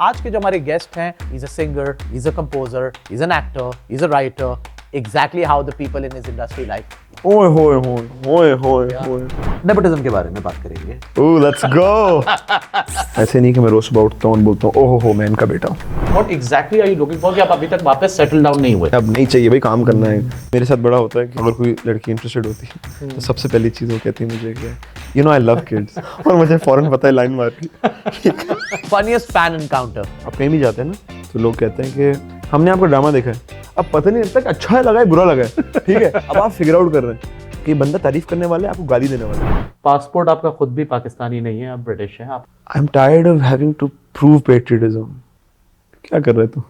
आज के जो हमारे गेस्ट हैं, he's a singer, he's a composer, he's an actor, he's a writer, exactly how the people in his industry like. ओए होए होए होए होए होए नेपोटिज्म के बारे में बात करेंगे। ओह लेट्स गो। ऐसे नहीं कि मैं रोज सुबह उठता हूँ और बोलता हूँ ओहो हो मैं इनका बेटा हूँ। What exactly are you looking for कि आप अभी तक वापस सेटल डाउन नहीं हुए? अब नहीं चाहिए भाई, काम करना है। मेरे साथ बड़ा होता है कि अगर कोई लड़की इंटरेस्टेड होती है तो सबसे पहली चीज़ वो कहती है मुझे कि you know I love kids, और मुझे फौरन पता है लाइन मार दी। Funniest fan encounter. आप कहीं भी जाते हैं ना तो लोग कहते हैं कि हमने आपका ड्रामा देखा है, अब पता नहीं लगता कि अच्छा लगा है बुरा लगा है, ठीक है अब आप फिगर आउट कर रहे हैं कि बंदा तारीफ करने वाला है आपको गाली देने वाला है। पासपोर्ट आपका खुद भी पाकिस्तानी नहीं है, आप ब्रिटिश हैं। आप I am tired of having to prove patriotism. क्या कर रहे तू?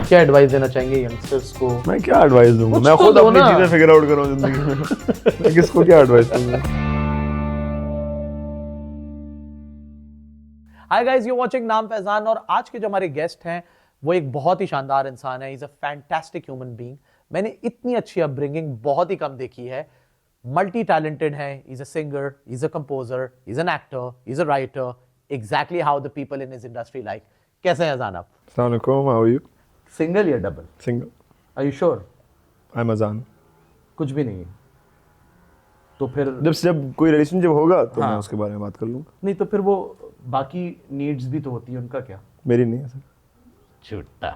क्या एडवाइस देना चाहेंगे यंगस्टर्स को? मैं क्या एडवाइस दूंगा? कुछ मैं तो खुद दो अपनी ना। चीजें फिगर आउट कर रहा हूँ जिंदगी में। मैं किसको क्या एडवाइस दूंगा? हाय गाइस, यू वाचिंग नाम फैजान और आज के जो हमारे गेस्ट हैं वो एक बहुत ही शानदार इंसान है। Is a fantastic human being. मैंने इतनी अच्छी अपब्रिंगिंग बहुत ही कम देखी है। मल्टी टैलेंटेड है। Is a singer, is a composer, is an actor, is a writer, exactly how the people in his industry like. कैसे हैं अजान आप? अस्सलाम वालेकुम, हाउ आर यू? सिंगल या double? Single. Are you sure? I am Azaan. कुछ भी नहीं है तो फिर जब कोई रिलेशनशिप होगा तो हाँ। मैं उसके बारे में बात कर लूंगा। नहीं तो फिर वो बाकी नीड्स भी तो होती है, उनका क्या? मेरी नहीं है सर। छुट्टा।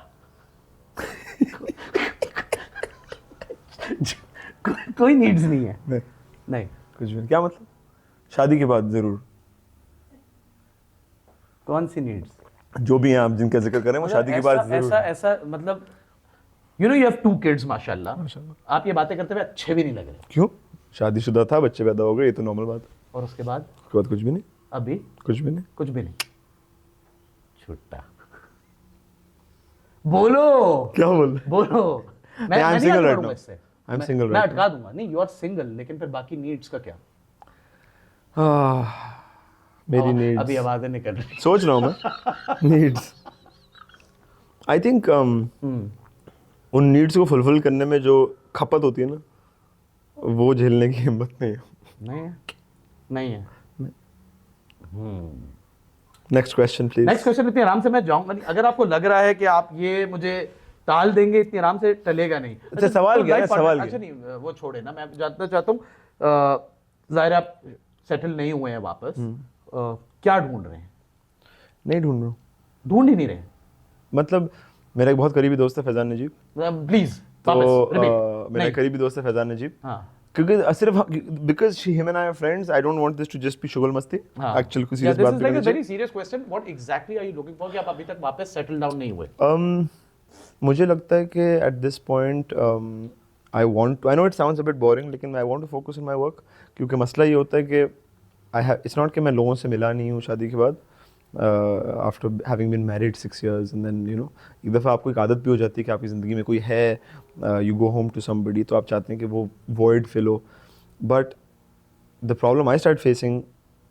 कोई नीड्स नहीं है? नहीं, नहीं। कुछ भी नहीं। क्या मतलब? शादी के बाद जरूर कौन सी नीड्स? जो भी हैं आप जिनका जिक्र करें वो शादी के बाद ऐसा जरूर। ऐसा ऐसा मतलब you know you have 2 kids माशाल्लाह। माशाल्लाह। आप ये बातें करते हुए अच्छे भी नहीं लग रहे। क्यों? शादीशुदा था, बच्चे पैदा हो गए, ये तो नॉर्मल बात है। और उसके बाद उसके बाद कुछ भी नहीं। अभी कुछ भी नहीं। कुछ भी नहीं। छुट्टा। बोलो क्या बोल रहे? बोलो। मैं I'm नहीं single आगे right बढ़ूंगा now. इससे। I'm single मैं right अटका दूंगा। नहीं, यू आर सिंगल, लेकिन फिर बाकी नीड्स का क्या? मेरी अभी नीड्स आवाजें निकल रही। सोच रहा हूँ मैं। नीड्स आई थिंक उन नीड्स को फुलफिल करने में जो खपत होती है ना, वो झेलने की हिम्मत नहीं है। नहीं है। नहीं है। Next question please. Next question. इतनी आराम से मैं जाऊंगा नहीं। अगर आपको लग रहा है कि आप ये मुझे टाल देंगे, इतनी आराम से टलेगा नहीं। अच्छा, सवाल क्या है? life partner- सवाल अच्छा क्या है? नहीं, वो छोड़े ना। मैं जानना चाहता हूँ, जाहिर है आप सेटल नहीं हुए हैं वापस, क्या ढूंढ रहे हैं? नहीं ढूंढ रहा हूँ। ढूंढ ही नहीं रहे। मतलब मेरा एक बहुत करीबी दोस्त है फैजान नजीब। प्लीज तो वापस repeat। मेरा नहीं। एक करीबी दोस्त है फैजान नजीब। हाँ क्योंकि सिर्फ because him and I are friends, I don't want this to just be शुगल मस्ती। हाँ। एक्चुअल कुछ Yeah, सीरियस this बात is पे like करनी a चाहिए। very serious question. What exactly are you looking for कि आप अभी तक वापस सेटल डाउन नहीं हुए? मुझे लगता है कि at this point I want to, I know it sounds a bit boring, लेकिन I want to focus on my work. क्योंकि मसला ये होता है कि आई हैव, इट्स नॉट कि मैं लोगों से मिला नहीं हूँ शादी के बाद, after having been married 6 years, and then you know एक दफ़ा आपको एक आदत भी हो जाती है कि आपकी ज़िंदगी में कोई है, you go home to somebody, तो आप चाहते हैं कि वो वॉइड फिल हो। But the problem I start facing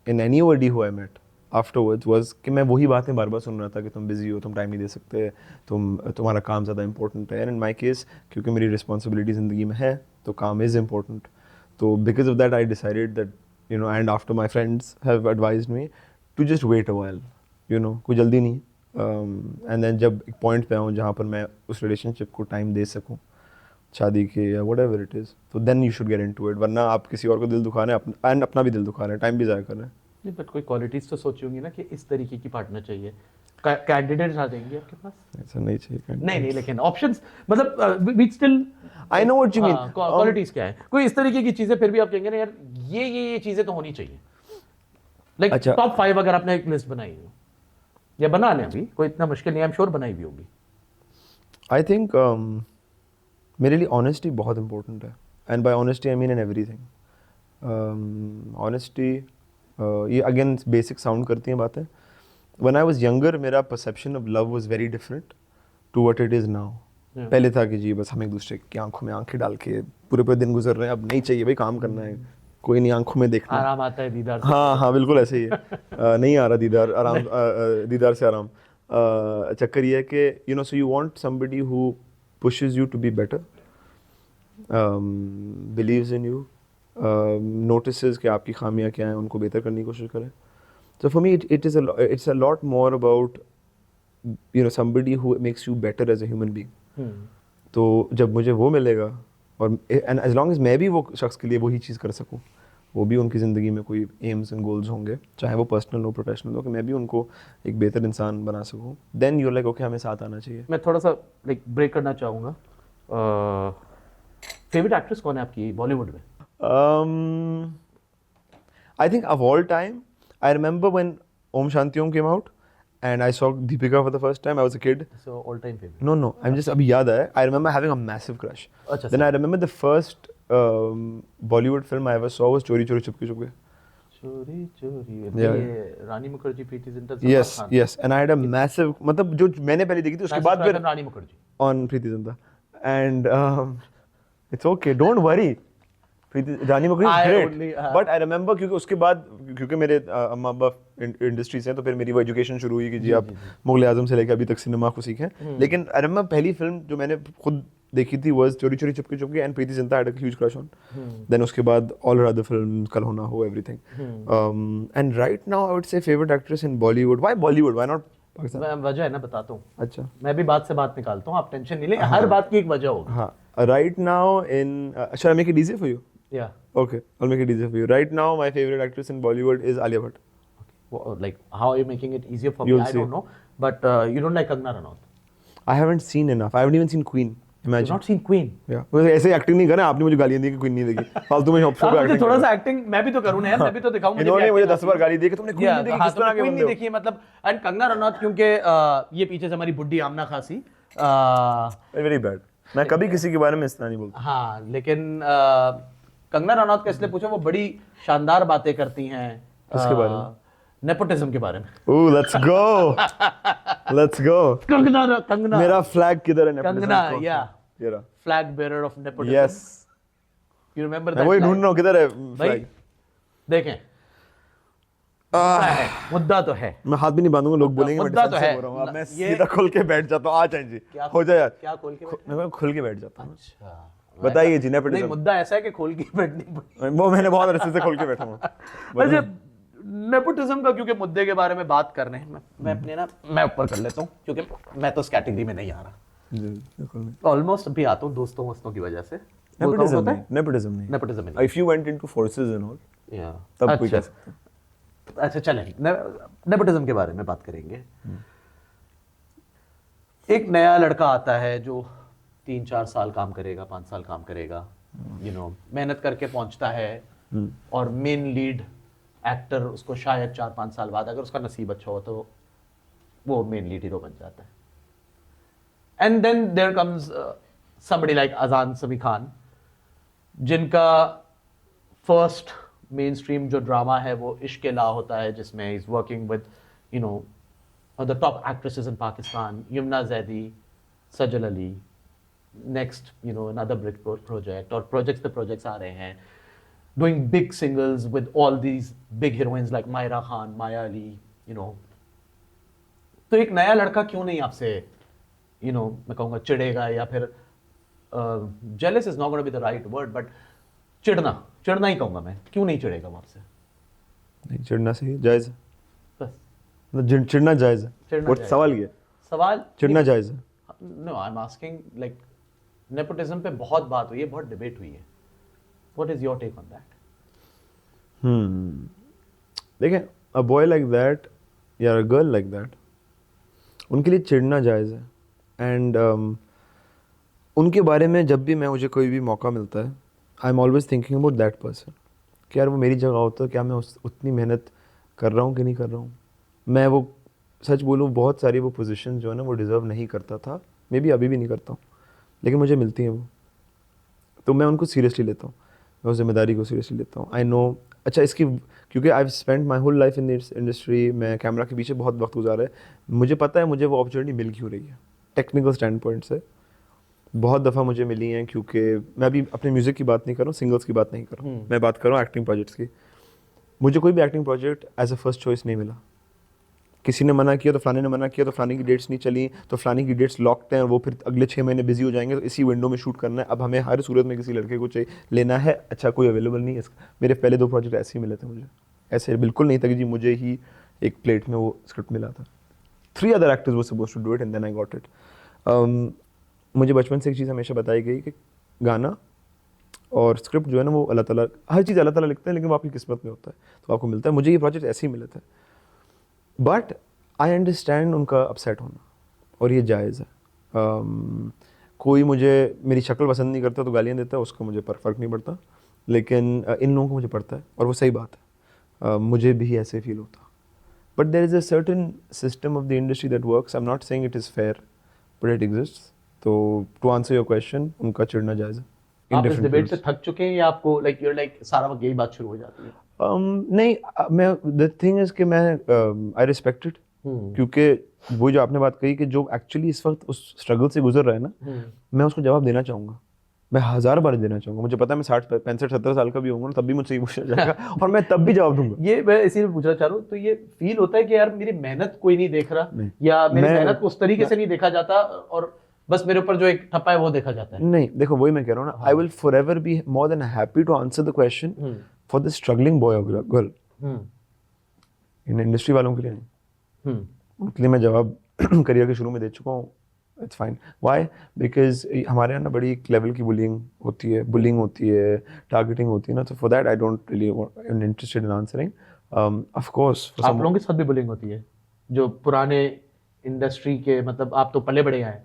in anybody who I met afterwards was कि मैं वही बातें बार बार सुन रहा था कि तुम बिजी हो, तुम टाइम नहीं दे सकते, तुम्हारा काम ज़्यादा इंपॉर्टेंट है। एंड इन माई केस क्योंकि मेरी रिस्पॉन्सिबिलिटी ज़िंदगी में है तो काम इज़ इम्पोर्टेंट। तो because of that I decided that you know, and after my friends have advised me to just wait a while, you know, कोई जल्दी नहीं। एंड देन जब एक पॉइंट पे आऊँ जहाँ पर मैं उस रिलेशनशिप को टाइम दे सकूँ, शादी के या वट एवर इट इज़, तो then you should get into it. वरना आप किसी और को दिल दुखा रहे हैं एंड अपना भी दिल दुखा रहे हैं, टाइम भी ज़ाया कर रहे हैं। नहीं, बट कोई क्वालिटीज तो सोची होंगी ना कि इस तरीके की पार्टनर चाहिए। कैंडिडेट आ जाएंगे आपके पास? ऐसा नहीं चाहिए। नहीं, लेकिन ऑप्शंस मतलब we still I know what you mean. Qualities क्या है? कोई इस तरीके की चीजें फिर भी आप कहेंगे ना यार ये चीजें तो होनी चाहिए। लाइक अच्छा। टॉप 5 अगर आपने एक लिस्ट बनाई हो या बना लें, अभी कोई इतना मुश्किल नहीं है, आई एम श्योर बनाई भी होगी। आई थिंक मेरे लिए ऑनेस्टी बहुत इंपॉर्टेंट है, and by honesty I mean in everything. Honesty, ये अगेन बेसिक साउंड करती हैं बातें। व्हेन आई वाज यंगर मेरा perception of love was very different to what it is now. पहले था कि जी बस हम एक दूसरे की आंखों में आंखें डाल के पूरे पूरे दिन गुजर रहे हैं। अब नहीं चाहिए भाई, काम करना है, कोई नहीं आंखों में देखना। आराम आता है दीदार से। हाँ हाँ बिल्कुल ऐसे ही है। नहीं आ रहा दीदार, आराम दीदार से आराम। चक्कर ये है कि you know, so you want somebody who pushes you to be better, believes in you, notices कि आपकी खामियां क्या हैं, उनको बेहतर करने की कोशिश करें। So for me, it's a lot more about, you know, somebody who makes you better as a human being. तो जब मुझे वो मिलेगा, और एंड एज लॉन्ग एज मैं भी वो शख्स के लिए वही चीज़ कर सकूँ, वो भी उनकी ज़िंदगी में कोई एम्स एंड गोल्स होंगे, चाहे वो पर्सनल हो प्रोफेशनल हो, कि मैं भी उनको एक बेहतर इंसान बना सकूँ, देन यू लाइक ओके हमें साथ आना चाहिए. मैं थोड़ा सा लाइक ब्रेक करना चाहूँगा. फेवरेट एक्ट्रेस कौन है आपकी बॉलीवुड में? I think of all time, I remember when Om Shanti Om came out and I saw Deepika for the first time. I was a kid. So all time favorite. No, I'm just अभी याद आया. I remember having a massive crush. अच्छा. Then I remember the first Bollywood film I ever saw was Chori Chori Chupke Chupke. चोरी चोरी. Yeah. ये रानी Mukherjee, Preity Zinta. Yes. And I had a massive, मतलब जो मैंने पहले देखी थी उसके बाद फिर रानी Mukherjee. on Preeti Zinta. And it's okay, don't worry. Rani Mukherjee is great. But I remember क्योंकि उसके बाद, क्योंकि मेरे अम्मा अब्बा इंडस्ट्री से हैं, तो फिर मेरी वो एजुकेशन शुरू हुई कि जी आप मुगल आजम से लेकर अभी तक सिनेमा को सीखें. लेकिन आई रिमेंबर पहली फिल्म जो मैंने खुद देखी थी वाज चोरी Chori Chupke Chupke, and Preity Zinta had a huge crush on. Then उसके बाद ऑल हर अदर फिल्म्स, कल हो ना हो, everything. And right now I would say favourite actress in Bollywood. Why Bollywood, why not Pakistan? वजह है ना, बताता हूँ. अच्छा, मैं भी बात से बात निकालता हूँ, आप टेंशन नहीं लें. हर बात की एक वजह होगी. हाँ. Right now in, shall I make it easier for you? Yeah. Okay, I'll make it easier for you. Right now, my favorite actress in Bollywood is Alia Bhatt. Well, like how are you making it easier for me? You'll I see. don't know. But you don't like Kangana Ranaut. I haven't seen enough. I haven't even seen Queen. You've Imagine. not seen Queen. Yeah. मुझे ऐसे acting नहीं करना. आपने मुझे गालियाँ दी कि Queen नहीं देखी. फालतू में शॉप आप मुझे एक्टिंग. थोड़ा सा एक्टिंग मैं भी तो करूँ ना यार, मैं भी तो दिखाऊं. इन्होंने मुझे 10 बार गाली दी कि तुमने Queen नहीं देखी. किस तरह के Queen बंदे नहीं हो? देखी है मतलब. एंड कंगना रनौत क्योंकि ये पीछे से हमारी बुड्ढी आमना खासी. Very bad. मैं कभी किसी के बारे में इस तरह नहीं बोलता. हाँ, लेकिन कंगना रनौत का इसलिए पूछा, वो बड़ी शानदार बातें करती हैं. किसके बारे में? नेपोटिज्म के बारे में. Ooh, let's go. Let's go. Kangana मेरा फ्लैग किधर है? कंगना, या ये रहा. Flag bearer of nepotism. Yes. You remember मैं दैट? वही ढूंढ रहा हूँ, किधर है भाई फ्लैग? देखें, मुद्दा तो है. मैं हाथ भी नहीं बांधूंगा, लोग बोलेंगे मैं मुद्दा तो defensive है. हो रहा हूँ. अब मैं ये- सीधा खुल के बैठ जाता हूँ. आ जाए जी, हो जाए यार. क्या खोल के मैं खुल के बैठ जाता हूँ. अच्छा, बताइए जी, नहीं, नेपोटिज्म. मुद्दा ऐसा है कि खोल के बैठनी पड़ी. वो मैंने बहुत अरसे से खोल के बैठा हूँ. अच्छा, नेपोटिज्म का क्योंकि मुद्दे के बारे में बात कर रहे हैं, मैं अपने ना मैं ऊपर कर लेता हूँ क्योंकि मैं तो इस कैटेगरी में नहीं आ रहा. ऑलमोस्ट अभी आता हूँ दोस्तों वोस्तों की वजह से. नेपोटिज्म नहीं. नेपोटिज्म नहीं. नेपोटिज्म नहीं. If you went into forces and all, या तब कोई कह सकता है. अच्छा चलें, नेपोटिज्म के बारे में बात करेंगे. एक नया लड़का आता है जो 3-4 साल काम करेगा, 5 साल काम करेगा, मेहनत करके पहुंचता है, और मेन लीड एक्टर उसको शायद 4-5 साल बाद, अगर उसका नसीब अच्छा हो तो वो मेन लीड हीरो बन जाता है. And then there comes somebody like Azaan Sami Khan, जिनका फर्स्ट मेन स्ट्रीम जो ड्रामा है वो इश्क ला होता है, जिसमें is working with the top actresses in Pakistan, Yumna Zaidi, Sajal Aly, next another big project, और प्रोजेक्ट्स पे प्रोजेक्ट्स आ रहे हैं, doing big singles with all these big heroines like Myra Khan, माया अली, तो एक नया लड़का क्यों नहीं आपसे मैं कहूँगा चिढ़ेगा, या फिर jealous is not going to be the right word, but चिढ़ना ही कहूँगा मैं, क्यों नहीं चिढ़ेगा वो आपसे? नहीं, चिढ़ना सही जायज है. बस मतलब चिढ़ना जायज है. चिढ़ना What जायज. सवाल ये? सवाल चिढ़ना जायज है. No, I am asking like nepotism पे बहुत बात हुई है, बहुत डिबेट हुई है. What is your take on that? देखें, a boy like that या a girl like that, उनके लिए चिढ़ना जायज़ है. एंड उनके बारे में जब भी मुझे कोई भी मौका मिलता है, I am always thinking about that person, कि यार वो मेरी जगह होता है, क्या मैं उतनी मेहनत कर रहा हूँ कि नहीं कर रहा हूँ. मैं वो सच बोलूँ, बहुत सारी वो पोजीशन जो है ना वो डिज़र्व नहीं करता था, मे बी अभी भी नहीं करता हूँ, लेकिन मुझे मिलती हैं वो, तो मैं उनको सीरियसली लेता हूँ, मैं उस जिम्मेदारी को सीरियसली लेता हूँ. आई नो, अच्छा इसकी, क्योंकि I spend my whole life in this industry, मैं कैमरा के पीछे बहुत वक्त गुजारा है, मुझे पता है मुझे वो अपॉर्चुनिटी मिल क्यों रही है. टेक्निकल स्टैंड पॉइंट से बहुत दफ़ा मुझे मिली हैं, क्योंकि मैं अभी अपने म्यूज़िक की बात नहीं कर रहा हूँ, सिंगल्स की बात नहीं कर रहा हूँ, मैं बात कर रहा हूँ एक्टिंग प्रोजेक्ट्स की. मुझे कोई भी acting project as a first choice नहीं मिला. किसी ने मना किया तो फलाने ने मना किया, तो फलाने की डेट्स नहीं चली, तो फलाने की डेट्स लॉक्ड हैं और वो फिर अगले 6 महीने बिजी हो जाएंगे, तो इसी विंडो में शूट करना है. अब हमें हर सूरत में किसी लड़के को चाहिए लेना है, अच्छा कोई अवेलेबल नहीं है. मेरे पहले 2 प्रोजेक्ट ऐसे ही मिले थे मुझे, ऐसे बिल्कुल नहीं था कि जी मुझे ही एक प्लेट में वो स्क्रिप्ट मिला था. 3 other actors were supposed to do it and then I got it. मुझे बचपन से एक चीज़ हमेशा बताई गई कि गाना और स्क्रिप्ट जो है ना वो अल्लाह ताला, हर चीज़ अल्लाह ताला लिखते हैं लेकिन वो आपकी किस्मत में होता है तो आपको मिलता है. मुझे ये प्रोजेक्ट ऐसे ही मिले थे बट आई अंडरस्टैंड उनका अपसेट होना और ये जायज़ है. कोई मुझे मेरी शक्ल पसंद नहीं करता तो गालियाँ देता है, उसको मुझे फ़र्क नहीं पड़ता, लेकिन इन लोगों को मुझे पड़ता है और वो सही बात है. मुझे भी ऐसे फील होता. But there is a certain system of the industry that works. I am not saying it is fair but it exists. तो टू आंसर योर क्वेश्चन, उनका चिढ़ना जायज़ है. आप इस डिबेट से थक चुके हैं या आपको लाइक यूर लाइक सारा वक्त यही बात शुरू हो जाती है? नहीं, मैं द थिंग इज़ कि मैं आई रिस्पेक्ट इट, क्योंकि वो जो आपने बात कही कि जो एक्चुअली इस वक्त उस स्ट्रगल से गुजर रहा है ना, मैं उसको जवाब देना चाहूँगा. मैं 1000 बार देना चाहूँगा. मुझे पता है मैं 60 65 70 साल का भी होऊंगा तब भी मुझसे ये पूछा जाएगा और मैं तब भी जवाब दूंगा. ये मैं इसीलिए पूछना चाह रहा हूँ. तो ये फील होता है कि यार मेरी मेहनत कोई नहीं देख रहा या मेरी मेहनत को उस तरीके से नहीं देखा जाता और बस मेरे ऊपर जो एक ठप्पा है वो देखा जाता है? नहीं, देखो वही मैं कह रहा हूँ ना, I will forever be more than happy to answer the question for the struggling boy और गर्ल. इन इंडस्ट्री वालों के लिए नहीं, उनके लिए मैं जवाब करियर के शुरू में दे चुका हूँ. It's fine. व्हाई? बिकॉज हमारे यहाँ ना बड़ी एक लेवल की बुलिंग होती है, टारगेटिंग होती है ना, तो for that I don't really interested in answering. Of course आप लोगों के साथ भी बुलिंग होती है जो पुराने इंडस्ट्री के, मतलब आप तो पले बड़े हैं.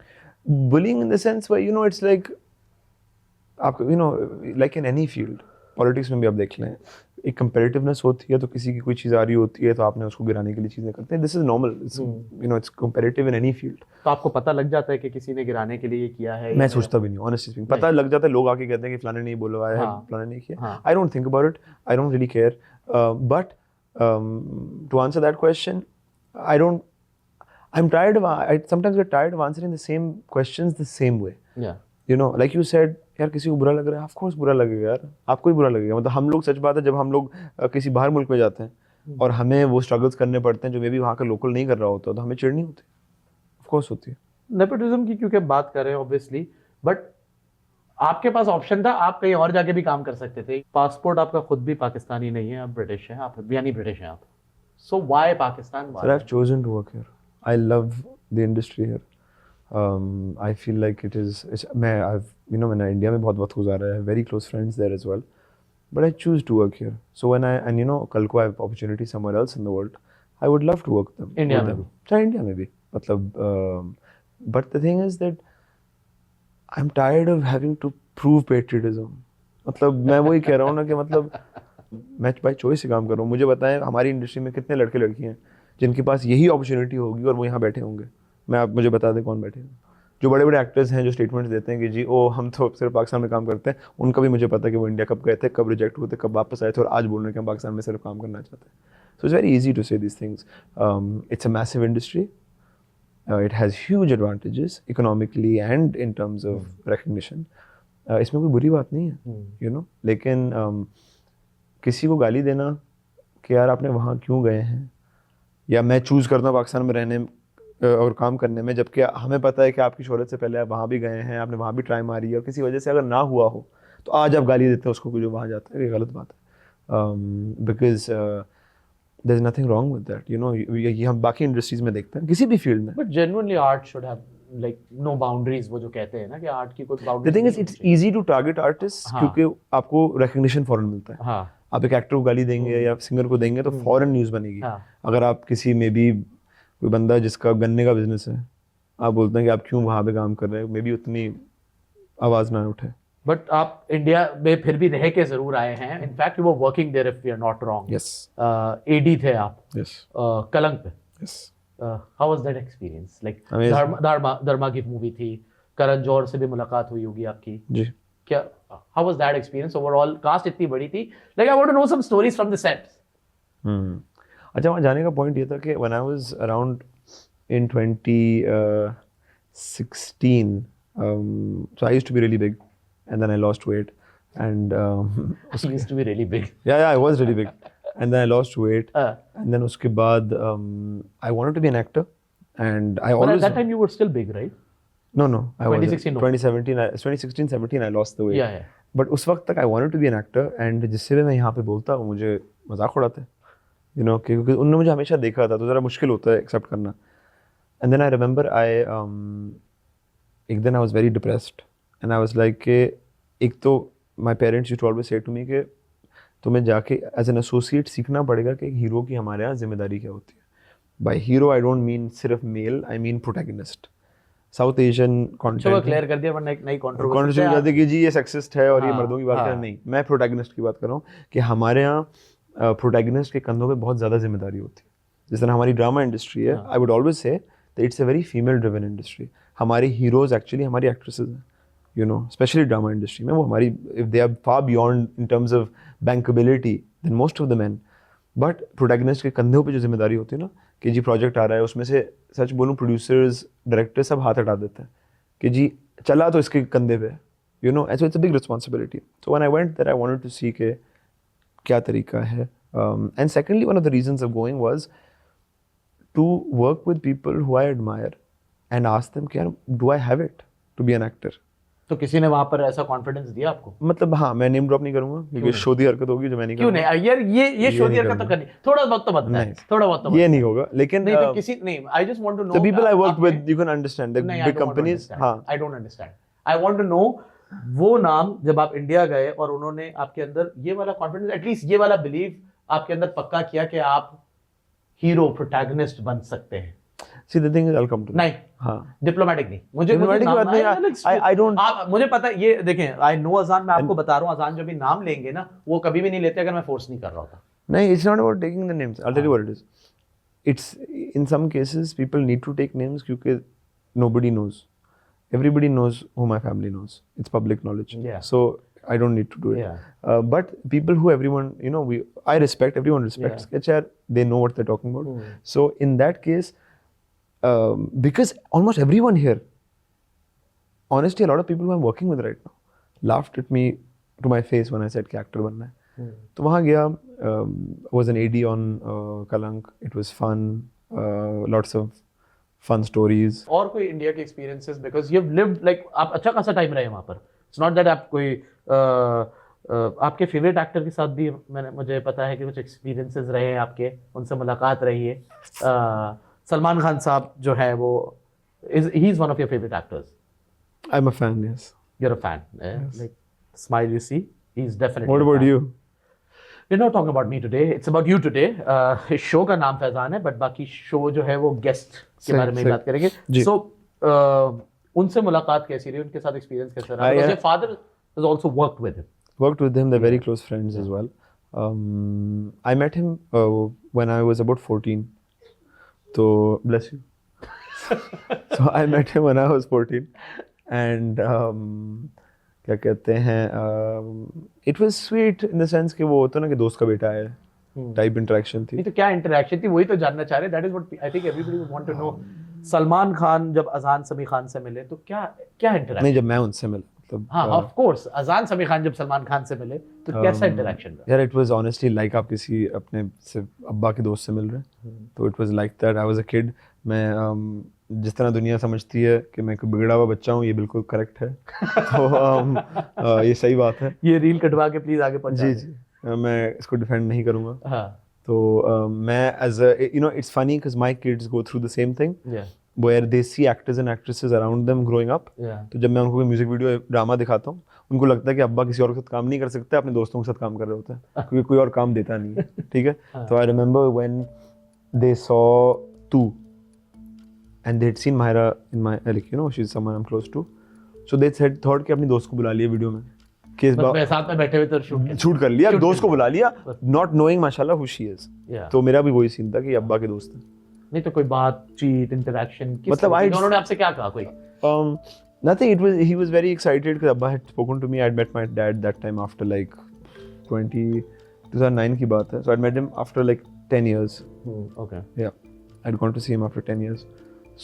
bullying in the sense where you know it's like आपको you know like in any field, politics में भी आप देख लें, एक कंपेरेटिवनेस होती है तो किसी की कोई चीज़ आ रही होती है तो आपने उसको गिराने के लिए चीज़ें करते हैं. This is normal, you know, it's comparative in any field. तो आपको पता लग जाता है कि किसी ने गिराने के लिए ये किया है? मैं सोचता भी नहीं, ऑनेस्टली स्पीकिंग. पता लग जाता है, लोग आके कहते हैं कि फलाने नहीं बोला है, फलाने नहीं किया. I don't think about it, I don't really care. But to answer that question, I'm tired of, I sometimes get tired of answering the same questions the same way. Yeah. You know, like you said, यार किसी को बुरा लग रहा है, of course बुरा लगेगा यार, आपको ही बुरा लगेगा. मतलब हम लोग, सच बात है, जब हम लोग किसी बाहर मुल्क में जाते हैं और हमें वो स्ट्रगल्स करने पड़ते हैं जो मे बी वहाँ का लोकल नहीं कर रहा होता, तो हमें चिढ़ नहीं होती. ऑफ कोर्स होती है. नेपोटिज्म की क्योंकि बात कर रहे हैं ऑब्वियसली, बट आपके पास ऑप्शन था, आप कहीं और जाके भी काम कर सकते थे. पासपोर्ट आपका खुद भी पाकिस्तानी नहीं है, आप ब्रिटिश हैं, आप यानी ब्रिटिश हैं आप. So why Pakistan? Sir, I've chosen to work here. I love the industry here. I feel like it is. मैंने इंडिया में बहुत वक्त गुजारा है. Very close friends there as well. But I choose to work here. So when कल को I have opportunity somewhere else in the world, I would love to work them. India में भी? चाहे इंडिया में भी. मतलब, but the thing is that I'm tired of having to prove patriotism. मतलब मैं वही कह रहा हूँ ना कि मतलब मैं बाई चॉइस से काम कर रहा हूँ. मुझे बताएं हमारी इंडस्ट्री में कितने लड़के लड़कियाँ हैं जिनके पास यही अपॉर्चुनिटी होगी और वो यहाँ बैठे होंगे. आप मुझे बता दें कौन बैठे हैं. जो बड़े बड़े एक्टर्स हैं जो स्टेटमेंट्स देते हैं कि जी हम तो सिर्फ पाकिस्तान में काम करते हैं, उनका भी मुझे पता है कि वो इंडिया कब गए थे, कब रिजेक्ट हुए थे, कब वापस आए थे और आज बोल रहे हैं कि हम पाकिस्तान में सिर्फ काम करना चाहते हैं. So it's very easy to say this things. It's a massive industry. It has huge advantages economically and in terms of recognition. इसमें कोई बुरी बात नहीं है, यू नो. लेकिन किसी को गाली देना कि यार आपने वहाँ क्यों गए हैं, या मैं चूज़ करता हूँ पाकिस्तान में रहने और काम करने में, जबकि हमें पता है कि आपकी शोहरत से पहले आप वहाँ भी गए हैं, आपने वहाँ भी ट्राई मारी है और किसी वजह से अगर ना हुआ हो तो आज आप गाली देते हैं उसको जो वहाँ जाता है. ये गलत बात है. Because there is nothing wrong with that, you know. ये हम बाकी इंडस्ट्रीज में देखते हैं, किसी भी फील्ड में. But genuinely art should have like no boundaries. वो जो कहते हैं ना कि आर्ट की कोई boundary. The thing is it's easy to target artist क्योंकि आपको रिकग्निशन फौरन मिलता है. हाँ. आप एक एक्टर को गाली देंगे या सिंगर को देंगे तो फौरन न्यूज़ बनेगी. अगर आप किसी में भी कोई बंदा जिसका गन्ने का बिजनेस है, आप बोलते हैं कि आप क्यों वहाँ पे काम कर रहे हैं, मे बी उतनी आवाज़ ना उठे. बट आप इंडिया में फिर भी रह के जरूर आए हैं. In fact you were working there if we are not wrong. Yes. AD थे आप. यस. कलंक पे. Yes. How was that experience? Like Dharma की मूवी थी, करण जौहर से भी मुलाकात हुई होगी आपकी. जी. क्या how was that experience? Overall cast इतनी बड़ी थी. Like I want to know some stories from the sets. अच्छा, वहाँ जाने का पॉइंट ये था कि when I was around in 2016, so I used to be really big and then I lost weight and I used to be really big. yeah I was really big and then I lost weight and then उसके बाद I wanted to be an actor and I always. But at that time you were still big, right? No, I was 2016 2016-17 I lost the weight. Yeah. But उस वक्त तक I wanted to be an actor and जिससे भी मैं यहाँ पे बोलता वो मुझे मजाक उड़ाते. you know, क्योंकि उन्होंने मुझे हमेशा देखा था, तो ज़रा मुश्किल होता है एक्सेप्ट करना. And then I remember एक दिन I was very depressed and I was like कि एक तो my parents used to always say to me कि तुम्हें जाके as an associate सीखना पड़ेगा कि एक हीरो की हमारे यहाँ जिम्मेदारी क्या होती है. By hero I don't mean सिर्फ male, I mean protagonist. South Asian चलो क्लियर कर दिया, वरना एक नई कंट्रोवर्सी कंट्रोवर्सी हो जाती है कि जी ये सेक्सिस्ट है और ये हाँ, मर्दों की बात कर रहा है. नहीं, मैं प्रोटैगनिस्ट की बात कर रहा हूँ कि हमारे यहाँ प्रोटैगनिस्ट के कंधों पे बहुत ज़्यादा जिम्मेदारी होती है. जिस तरह हमारी ड्रामा इंडस्ट्री है, I would always say that it's a very female driven industry. हमारी हीरोज एक्चुअली हमारी एक्ट्रेसेस हैं, you know, especially drama industry में. वो हमारी, if they are far beyond in terms of bankability than most of the man. But protagonist के कंधों पे जो जिम्मेदारी होती है ना कि जी प्रोजेक्ट आ रहा है, उसमें से सच बोलूँ प्रोड्यूसर्स डायरेक्टर सब हाथ हटा देते हैं कि जी चला तो इसके कंधे पे, you know. So it's a big responsibility. So when I went there I wanted to see के क्या तरीका है. And secondly one of the reasons of going was to work with people who I admire and ask them कि do I have it to be an actor. तो किसी ने वहां पर ऐसा कॉन्फिडेंस दिया आपको? मतलब हाँ, मैं नेम ड्रॉप नहीं करूंगा क्योंकि शोधी हरकत होगी जो मैं नहीं क्यों करूंगा. नहीं यार, ये शोधी हरकत तो करनी, थोड़ा बहुत तो बनता है, नहीं, थोड़ा बहुत तो ये नहीं होगा. लेकिन नहीं तो किसी नहीं, I just want to know the people I worked with, you can understand, the big companies. हाँ, I don't understand. I want to know वो नाम जब आप इंडिया गए और उन्होंने आपके अंदर ये वाला कॉन्फिडेंस, एटलीस्ट ये वाला बिलीव आपके अंदर पक्का किया कि आप हीरो प्रोटैगनिस्ट बन सकते हैं. see the thing is I'll come to that. नहीं, हाँ, डिप्लोमेटिक नहीं, मुझे Diplomatic की बात नहीं, I don't. आप मुझे पता है, ये देखें, आई नो अजान, मैं आपको बता रहा हूँ, अजान जो भी नाम लेंगे ना वो कभी भी नहीं लेते अगर मैं फोर्स नहीं कर रहा होता. नहीं, it's not about taking the names. I'll tell you what it is. It's in some cases people need to take names क्योंकि nobody knows. Everybody knows who my family knows. It's public knowledge. Yeah. So I don't need to do it. Yeah. But people who everyone, you know, I respect, everyone respects. Yeah. They know what they're talking about. So in that case, because almost everyone here, honestly, a lot of people who I'm working with right now laughed at me to my face when I said कि actor बनना है. तो वहाँ गया, was an AD on Kalank. It was fun, lots of fun stories. और कोई India के experiences, because you have lived like, आप अच्छा खासा टाइम रहे वहाँ पर. इट्स नॉट दैट आप कोई आपके फेवरेट एक्टर के साथ भी मुझे पता है कि कुछ एक्सपीरियंसेस रहे हैं आपके, उनसे मुलाकात रही है. सलमान खान साहब जो है वो he is one of your favourite actors. I'm a fan, yes. You're a fan. Like smile you see, he's definitely. What about you? We're not talking about me today. It's about you today. इस show का नाम फैजान है, but बाकी show जो है वो guest के बारे में ही बात करेंगे. So उनसे मुलाकात कैसी रही, उनके साथ एक्सपीरियंस कैसा रहा? Because your father has also worked with him. Worked with him. They're very close friends as well. I met him when I was about 14. So bless you. So I met him when I was 14. And क्या कहते हैं, it was sweet in the sense कि वो होता ना कि दोस्त का बेटा है टाइप इंटरेक्शन थी. नहीं तो क्या इंटरेक्शन थी, वही तो जानना चाह रहे. That is what I think everybody would want to know. Salman Khan जब अजान समी खान से मिले तो क्या इंटरेक्शन? नहीं, जब मैं उनसे मिला, मतलब हाँ, ऑफ कोर्स अजान समी खान जब सलमान खान से मिले तो कैसा इंटरेक्शन था? यार, it was honestly like आप किसी अपने से अब्बा के दोस्त से मिल रहे हैं. तो it was like that. I was a kid. मैं जिस तरह दुनिया समझती है कि मैं कोई बिगड़ा हुआ बच्चा हूँ, ये बिल्कुल करेक्ट है. तो ये सही बात है. ये रील कटवा के प्लीज आगे पहुंचा. जी, मैं इसको डिफेंड नहीं करूँगा. हाँ. तो मैं as a, you know, it's funny because my kids go through the same thing. Yeah. Where they see actors and actresses around them growing up. Yeah. तो जब मैं उनको कोई म्यूजिक वीडियो ड्रामा दिखाता हूँ, उनको लगता है कि अब्बा किसी और के साथ काम नहीं कर सकते, अपने दोस्तों के साथ काम कर रहे होते हैं क्योंकि कोई और काम देता नहीं है. ठीक है. तो आई रिमेंबर व्हेन दे सॉ तू and they had seen Mahira in my, like, you know, she's someone I'm close to. So they said, thought कि अपनी दोस्त को बुला लिया वीडियो में कि इस बार साथ में बैठे हुए तो शूट कर लिया, दोस्त को बुला लिया, not knowing माशाल्लाह who she is. तो मेरा भी वही सीन था कि अब्बा के दोस्त हैं. नहीं तो कोई बातचीत, इंटरेक्शन, मतलब उन्होंने आपसे क्या कहा? कोई nothing. He was very excited because Abba had spoken to me. I'd met my dad that time after like 2009 की बात है. So I'd met him after like 10 years. Okay. Yeah, I'd gone to see him after 10 years.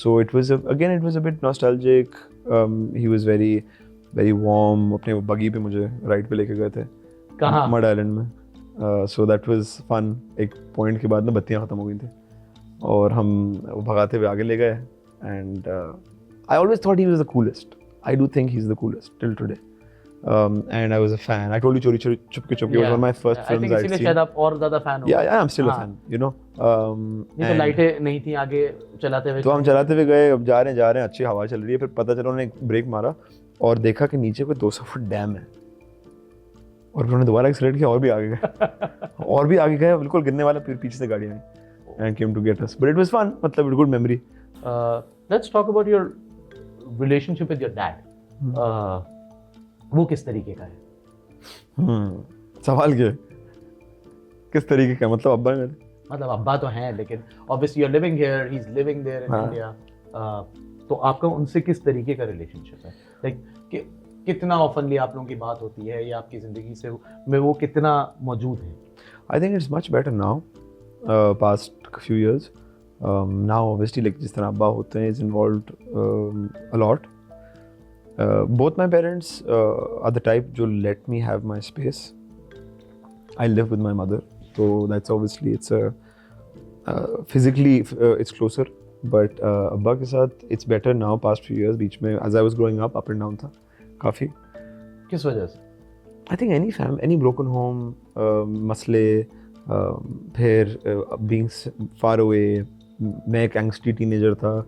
So it was a bit nostalgic. He was very warm. अपने वो बगी पे मुझे ride पे लेके गए थे. कहाँ? मड आइलैंड में. So that was fun. एक पॉइंट के बाद ना बत्तियाँ खत्म हो गई थी और हम वो भगाते हुए आगे ले गए. And I always thought he was the coolest. I do think he's the coolest till today. and I was a fan. I told you Chori Chori Chupke Chupke was one of my first I films think I'd इसीलिए seen. शायद आप और ज्यादा fan हो Yeah, I'm still a हाँ। fan, you know. नहीं तो and लाइटें नहीं थी आगे चलाते हुए तो हम चलाते हुए गए, अब जा रहे हैं, अच्छी हवा चल रही है, फिर पता चला उन्होंने एक ब्रेक मारा और देखा कि नीचे कोई 200 फुट डैम है, और उन्होंने दोबारा एक्सीलेरेट किया और भी आगे गए और भी आगे गए, बिल्कुल गिरने वाला, फिर पीछे से गाड़ी आई and came to get us, but it was fun, मतलब good memory. Let's talk about your relationship with your dad. वो किस तरीके का है? सवाल क्या है? किस तरीके का, मतलब अब्बा मेरे? मतलब अब्बा तो हैं, लेकिन obviously you're living here, he's living there in हाँ। India. तो आपका उनसे किस तरीके का रिलेशनशिप है? Like कितना ऑफनली आप लोगों की बात होती है, या आपकी जिंदगी से में वो कितना मौजूद है? I think it's much better now, past few years. Now obviously like जिस तरह अब्बा होते हैं is involved a lot. Both my parents are the type जो let me have my space. I live with my mother, so that's obviously it's a physically it's closer, but अब्बा के साथ it's better now past few years. बीच में as I was growing up and down था काफ़ी. किस वजह से? I think any broken home, मसले, फिर being far away, मैं एक angsty teenager था,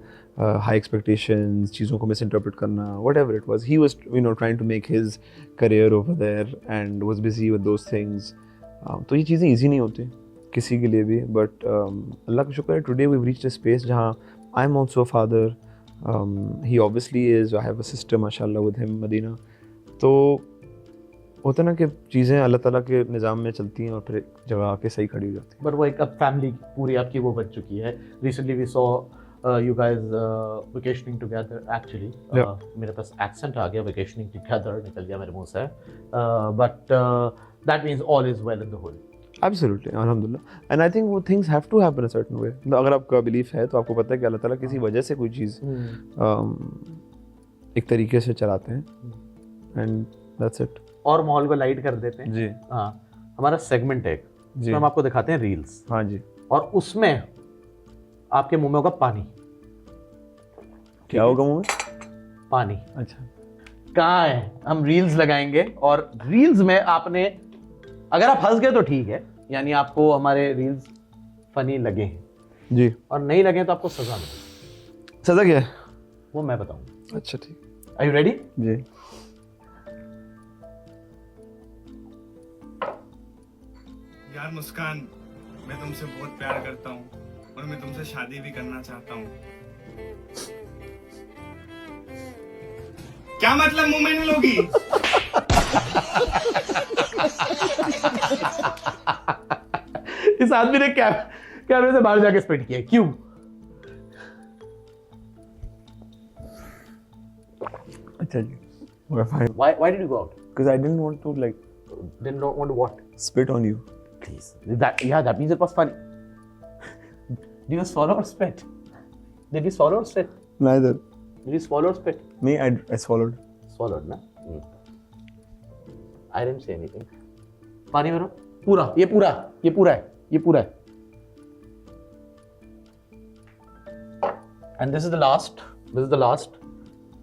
high expectations, चीज़ों को misinterpret करना, whatever it was. He was, trying to make his career over there and was busy with those things. तो ये चीज़ें easy नहीं होती किसी के लिए भी, but अल्लाह का शुक्र है today we've reached a space जहाँ I'm also a father. He obviously is. I have a sister, mashallah, with him, Madina. तो होता ना कि चीज़ें अल्लाह ताला के निज़ाम में चलती हैं और फिर एक जगह आके सही खड़ी हो जाती हैं. बट वो एक अब फैमिली पूरी आपकी वो बन चुकी है. Recently we saw you guys vacationing together actually. मेरे पास accent आ गया, vacationing together निकल गया मेरे मुंह से, but that means all is well in the whole. Absolutely, alhamdulillah. And I think वो things have to happen a certain way. अगर आपका belief है तो आपको पता है कि अल्लाह ताला किसी वजह से कोई चीज़ एक तरीके से चलाते हैं, and that's it. और माहौल को लाइट कर देते हैं. जी हाँ, हमारा सेगमेंट है, जिसमें हम आपको दिखाते हैं रील्स. हाँ जी. और उसमें आपके मुंह में होगा पानी. क्या होगा मुंह में? पानी. अच्छा, कहाँ है? हम रील्स लगाएंगे और रील्स में आपने, अगर आप हंस गए तो ठीक है, यानी आपको हमारे रील्स फनी लगे हैं जी, और नहीं लगे तो आपको सजा मिलेगी. सजा क्या है? वो मैं बताऊंगा. अच्छा ठीक. Are you ready? जी. यार मुस्कान, मैं तुमसे बहुत प्यार करता हूँ और मैं तुमसे शादी भी करना चाहता हूँ. क्या मतलब मुंह में नहीं लोगी? इस आदमी ने कैमरे से बाहर जाके स्पिट किया. क्यों? अच्छा जी. Okay, fine. Why did you go out? Because I didn't want to like Didn't want to what? spit on you. Please. That means it was funny. Did you swallow or spit? Did you swallow or spit? Neither. Did you swallow or spit? Me, I swallowed. Swallowed, na? I didn't say anything. पानी भरो. पूरा. ये पूरा है. And this is the last.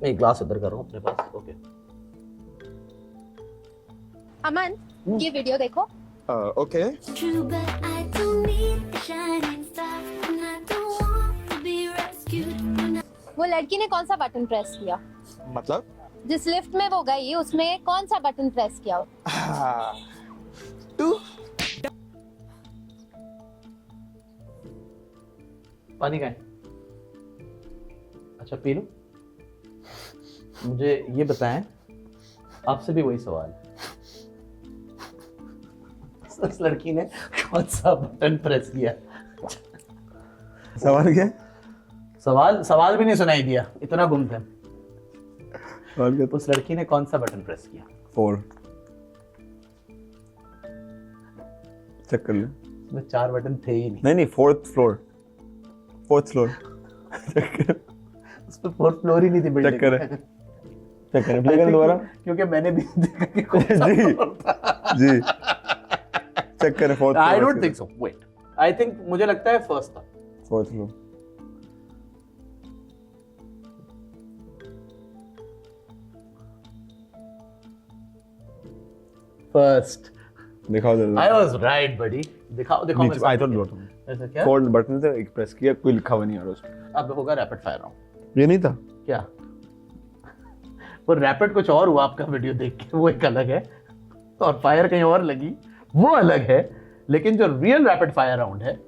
मैं एक glass इधर कर रहा हूँ अपने पास. Okay. अमन, ये वीडियो देखो. Okay. True, but I don't need a shining star, and I don't want to be rescued. वो लड़की ने कौन सा बटन प्रेस किया? मतलब? जिस लिफ्ट में वो गई उसमें कौन सा बटन प्रेस किया? Two. पानी कहाँ है? अच्छा पी लो. मुझे ये बताएं, आपसे भी वही सवाल. उस लड़की ने कौन सा बटन प्रेस किया? सवाल क्या? सवाल भी नहीं सुनाई दिया, इतना गुम थे. सवाल क्या? उस लड़की ने कौन सा बटन प्रेस किया? 4. चेक कर ले. उसमें 4 बटन थे ही नहीं. नहीं, fourth floor. उस पर 4th फ्लोर ही नहीं थी बिल्डिंग. चेक करें प्ले करें दोबारा. क्योंकि मैंने भी देखा कि कौन सा जी. floor था. जी. चेक करें 4th floor. I don't think so. Wait. I think मुझे लगता है फर्स्ट था. 4th floor. first. दिखाओ जरा। I was right, buddy. दिखाओ दिखाओ मेरे आई साथ थॉट क्या? बॉटम ऐसा क्या? कोड बटन से एक प्रेस किया, कोई लिखा हुआ नहीं आ रहा उसमें। अब होगा रैपिड फायर राउंड। ये नहीं था। क्या? वो रैपिड कुछ और हुआ आपका वीडियो देख के, वो एक अलग है, और फायर कहीं और लगी, वो अलग है। लेकिन जो रियल रैपिड फायर राउंड है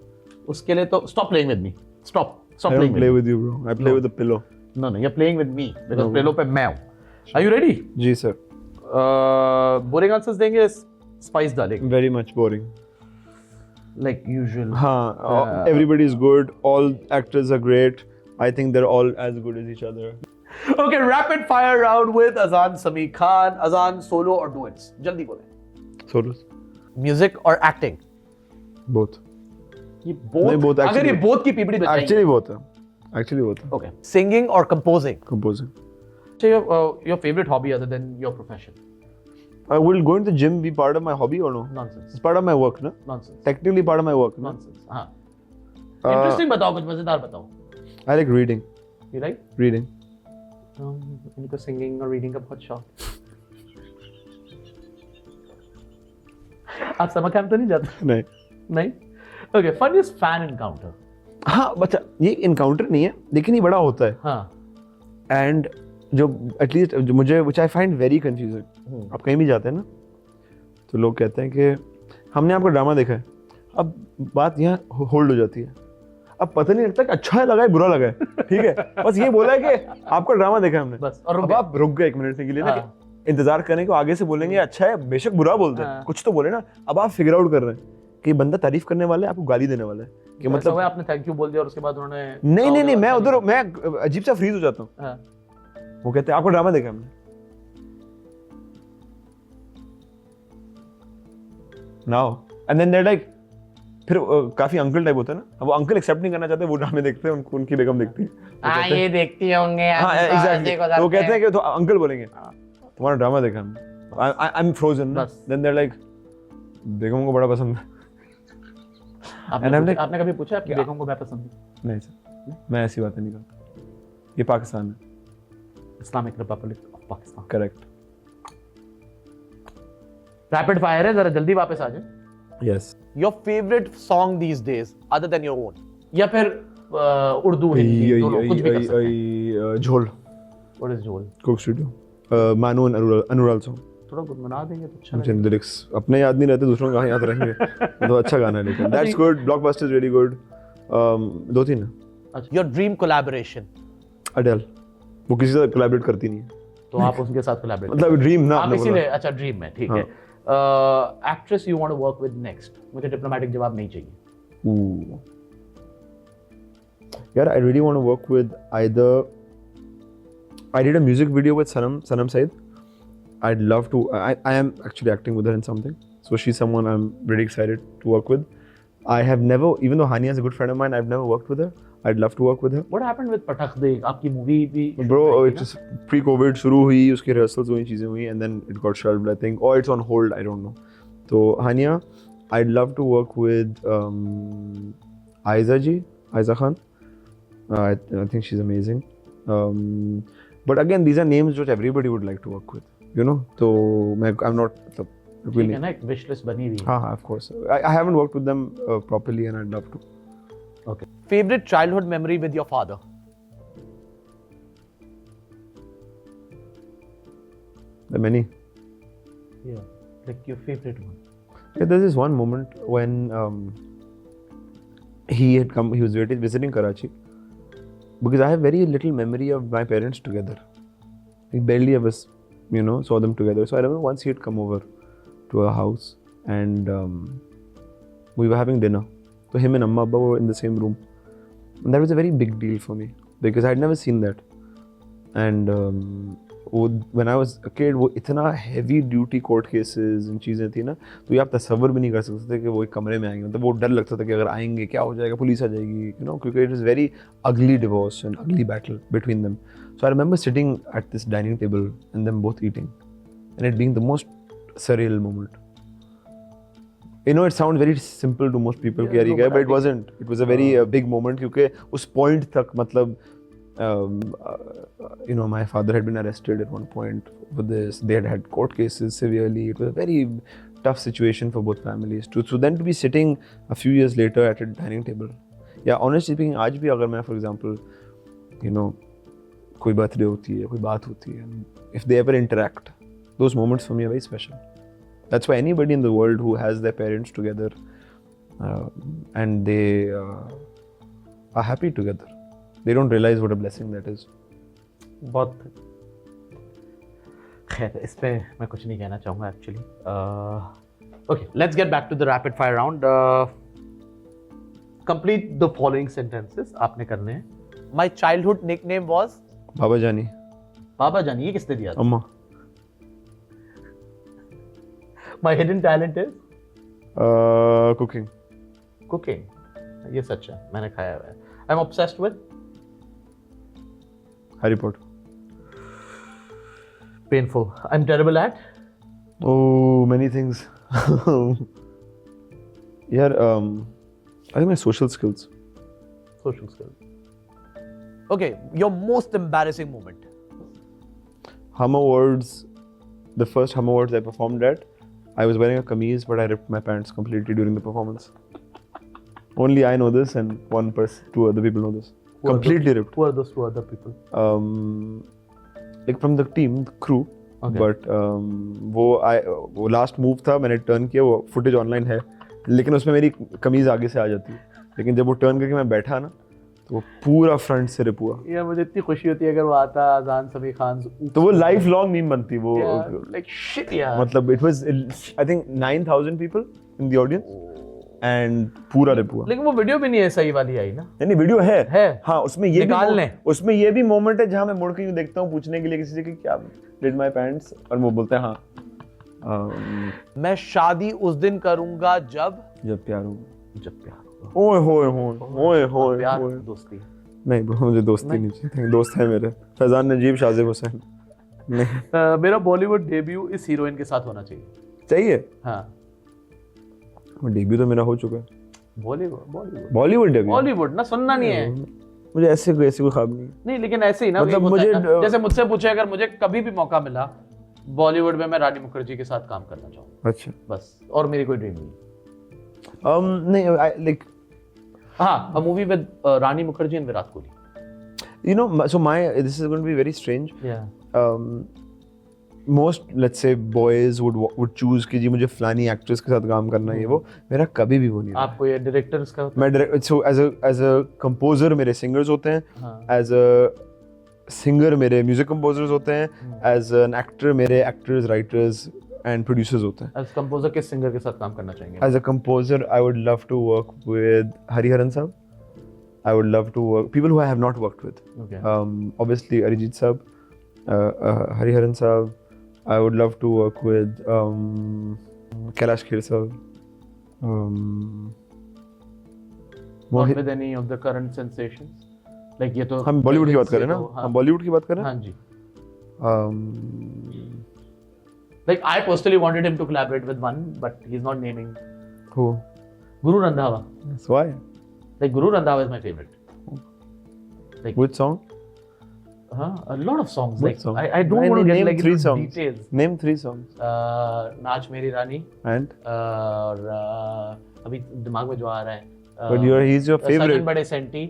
उसके लिए तो stop playing with me, stop I playing don't play with you, bro. I play with the pillow. No no, you are playing with me because pillow पे मैं हूं। Are you ready? जी sir. Boring answers देंगे, spice डालेंगे Very much boring. Like usual. हाँ, everybody is good. All actors are great. I think they're all as good as each other. Okay, rapid fire round with Azan Sami Khan. Azan, solo or duets? जल्दी बोले। Solos. Music और acting? Both. ये नहीं, both, both अगर actually- ये both की पीपड़ी बताइए। Actually both है। Actually both है। Okay. Singing or composing? Composing. So your favorite hobby other than your profession? Will going to the gym be part of my hobby or no? Nonsense. It's part of my work, no? Nonsense. Technically part of my work, no? Nonsense. हाँ. Interesting बताओ, कुछ मजेदार बताओ। I like reading. You like? Reading. इनको singing और reading का बहुत शौक। आप समर कैंप तो नहीं जाते? नहीं। नहीं? Okay, funniest fan encounter? हाँ, बच्चा ये इनकाउंटर नहीं है, लेकिन ये बड़ा होता है। हाँ. एंड जो एटलीस्ट जो मुझे विच आई फाइंड वेरी कंफ्यूजिंग, आप कहीं भी जाते हैं ना तो लोग कहते हैं कि हमने आपका ड्रामा देखा है। अब बात यहाँ होल्ड हो जाती है, अब पता नहीं लगता कि अच्छा लगा है बुरा लगा है, ठीक है, बस ये बोला है कि आपका ड्रामा देखा है हमने, बस, और रुक अब गए। आप रुक गए एक मिनट के लिए ना, हाँ। कि इंतजार करने को आगे से बोलेंगे अच्छा है, बेशक बुरा बोलते हैं, हाँ। कुछ तो बोले ना। अब आप फिगर आउट कर रहे हैं कि ये बंदा तारीफ करने वाला है, आपको गाली देने वाला है, कि मतलब मतलब आपने थैंक यू बोल दिया और उसके बाद उन्होंने नहीं मैं उधर मैं अजीब सा फ्रीज हो जाता हूँ। हाँ. वो कहते हैं आपका ड्रामा देखा हमने। Now and then there like, फिर काफी अंकल टाइप होता है ना, अब वो अंकल एक्सेप्ट नहीं करना चाहते, वो ड्रामे देखते हैं, उनको उनकी बेगम देखती है। हाँ, ये देखती होंगे। हाँ एग्जैक्टली, तो वो कहते हैं कि तो अंकल बोलेंगे तुम्हारा ड्रामा देखा हमने, आई एम फ्रोजन। बस। देन देयर लाइक बेगम को बड़ा पसंद है। आपने कभी पूछा आपकी बेगम को मैं पसंद हूँ? नहीं सर, मैं ऐसी बातें नहीं करता, ये पाकिस्तान है। Islamic Republic of Pakistan. Correct. Rapid fire है, जरा जल्दी वापस आ जाए। Yes. Your favorite song these days, other than your own? या फिर उर्दू हिंदी दोनों, कुछ भी कर सकते हैं। झोल, What is झोल? कोक स्टूडियो, मानू अनुराल सॉन्ग। थोड़ा गुनगुना देंगे तो अच्छा मुझे लगेगा। लिरिक्स अपने याद नहीं रहते, दूसरों को कहाँ याद रहेंगे। तो अच्छा गाना है, लेकिन that's good. Blockbuster is really good. दो तीन है। Your dream collaboration? अडेल, वो किसी से कोलैबोरेट करती नहीं है, तो आप उनके साथ कोलैबोरेट मतलब ड्रीम ना आप आपने इसीलिए बोला। अच्छा ड्रीम है, ठीक हाँ। है। Actress you want to work with next? मुझे डिप्लोमेटिक जवाब नहीं चाहिए। Ooh. Yeah, I really want to work with either. I did a music video with Sanam Said. I'd love to. I am actually acting with her in something. So she's someone I'm really excited to work with. I have never, even though Hania is a good friend of mine, I've never worked with her. I'd love to work with her. What happened with पटक दे? आपकी movie भी Bro, it's just pre-COVID शुरू हुई, उसकी rehearsals हुई, चीजें हुई, and then it got shelved, I think, or it's on hold, I don't know. So Hania, I'd love to work with Aiza Khan. I think she's amazing. But again, these are names which everybody would like to work with, you know. So I'm not. ठीक Really, है ना, एक wish list बनी हुई है। हाँ, of course. I haven't worked with them properly, and I'd love to. Okay. Favorite childhood memory with your father? There are many. Yeah, like your favorite one. Yeah, there's this one moment when he had come. He was visiting Karachi, because I have very little memory of my parents together. We barely ever, saw them together. So I remember once he had come over to our house, and we were having dinner. So him and Amma Abba were in the same room, and that was a very big deal for me because I had never seen that. And when I was a kid, वो इतना heavy duty court cases इन चीज़ें थी ना, तो ये आप तस्वर भी नहीं कर सकते थे कि वो एक कमरे में आएंगे, मतलब वो डर लगता था कि अगर आएंगे क्या हो जाएगा, पुलिस आ जाएगी, क्योंकि it was very ugly divorce and ugly battle between them. So I remember sitting at this dining table and them both eating, and it being the most surreal moment. It sounds very simple to most people, but it wasn't. It was a very big moment, क्योंकि उस point तक मतलब you know, my father had been arrested at one point for this. They had court cases severely. It was a very tough situation for both families. So then to be sitting a few years later at a dining table. Yeah, honestly speaking, आज भी अगर मैं, for example, you know, कोई birthday होती है, कोई बात होती है, if they ever interact, those moments for me are very special. That's why anybody in the world who has their parents together and they are happy together, they don't realize what a blessing that is. बहुत खैर इस पे मैं कुछ नहीं कहना चाहूँगा actually. Okay, let's get back to the rapid fire round. Complete the following sentences आपने करने हैं. My childhood nickname was. बाबा जानी. बाबा जानी, ये किसने दिया था? अम्मा. My hidden talent is Cooking. cooking. ये सच है, मैंने खाया हुआ है. I'm obsessed with Harry Potter. painful. I'm terrible at Oh, many things. Yeah, I think my social skills. social skills. Okay, your most embarrassing moment. Hum Awards, the first Hum Awards I performed at, I was wearing a kameez, but I ripped my pants completely during the performance. Only I know this, and two other people know this. Completely ripped. Who are those two other people? Like from the team, the crew. Okay. But वो last move था, मैंने turn किया, वो footage online है, लेकिन उसमें मेरी कमीज आगे से आ जाती है. लेकिन जब वो turn करके मैं बैठा ना, तो वो पूरा फ्रंट से रिप हुआ. यार मुझे इतनी खुशी होती है अगर वो आता अजान समी खान. तो वो लाइफ लॉन्ग मीम बनती वो. लाइक शिट यार. मतलब it was, I think 9,000 people in the audience and पूरा रिप हुआ. लेकिन वो वीडियो भी नहीं है सही वाली आई ना. नहीं वीडियो है. हाँ, उसमें ये निकाल लें. उसमें ये भी मोमेंट है जहाँ मैं मुड़ के यूं देखता हूँ पूछने के लिए किसी से कि क्या did my parents, और वो बोलते हैं हाँ. मैं शादी उस दिन करूंगा जब प्यार हो. जब प्यार होगा. ओए प्यार दोस्ती. नहीं bro, मुझे दोस्ती नहीं चाहिए. दोस्त है मेरे फैजान नजीब, शाजिब हुसैन. नहीं मेरा बॉलीवुड डेब्यू इस हीरोइन के साथ होना चाहिए. चाहिए. हाँ, वो डेब्यू तो मेरा हो चुका है. बॉलीवुड डेब्यू. बॉलीवुड ना सुनना नहीं है. मुझे ऐसे कोई ख्वाब नहीं. नहीं लेकिन ऐसे ही ना. मतलब ये होता है मुझे ना, जैसे मुझसे पूछे अगर मुझे कभी भी मौका मिला बॉलीवुड में, मैं रानी मुखर्जी के साथ काम करना चाहूँगा. अच्छा. बस, और मेरी कोई ड्रीम नहीं. नहीं, like हाँ, a movie with Rani Mukherjee and Virat Kohli. you know, so this is going to be very strange. Yeah. Most, let's say, boys would choose कि जी मुझे फलानी एक्ट्रेस के साथ काम करना है. वो मेरा कभी भी वो नहीं रहा. आपको ये डायरेक्टर्स का मैं so as a composer मेरे singers होते हैं. हाँ. As a singer मेरे music composers होते हैं. As an actor मेरे actors, writers and producers होते हैं. As composer किस सिंगर के साथ काम करना चाहेंगे? As a composer, I would love to work with Hariharan Saab. I would love to work people who I have not worked with. Okay. Obviously Arijit Saab, Hariharan Saab. I would love to work with Kailash Kher Saab. Not with any of the current sensations. Like ये तो हम बॉलीवुड की बात कर रहे हैं ना. हाँ. हम बॉलीवुड की बात कर रहे हाँ हैं. जी. Like I personally wanted him to collaborate with one, but he's not naming. Who? Guru Randhawa. That's why. Like Guru Randhawa is my favorite. Like Which song? a lot of songs. Which Like song? I don't want to get Name like three into songs. details. Name 3 songs. नाच मेरी रानी. And? और अभी दिमाग में जो आ रहा है. But he's your favorite. सजन बड़े सेंटी.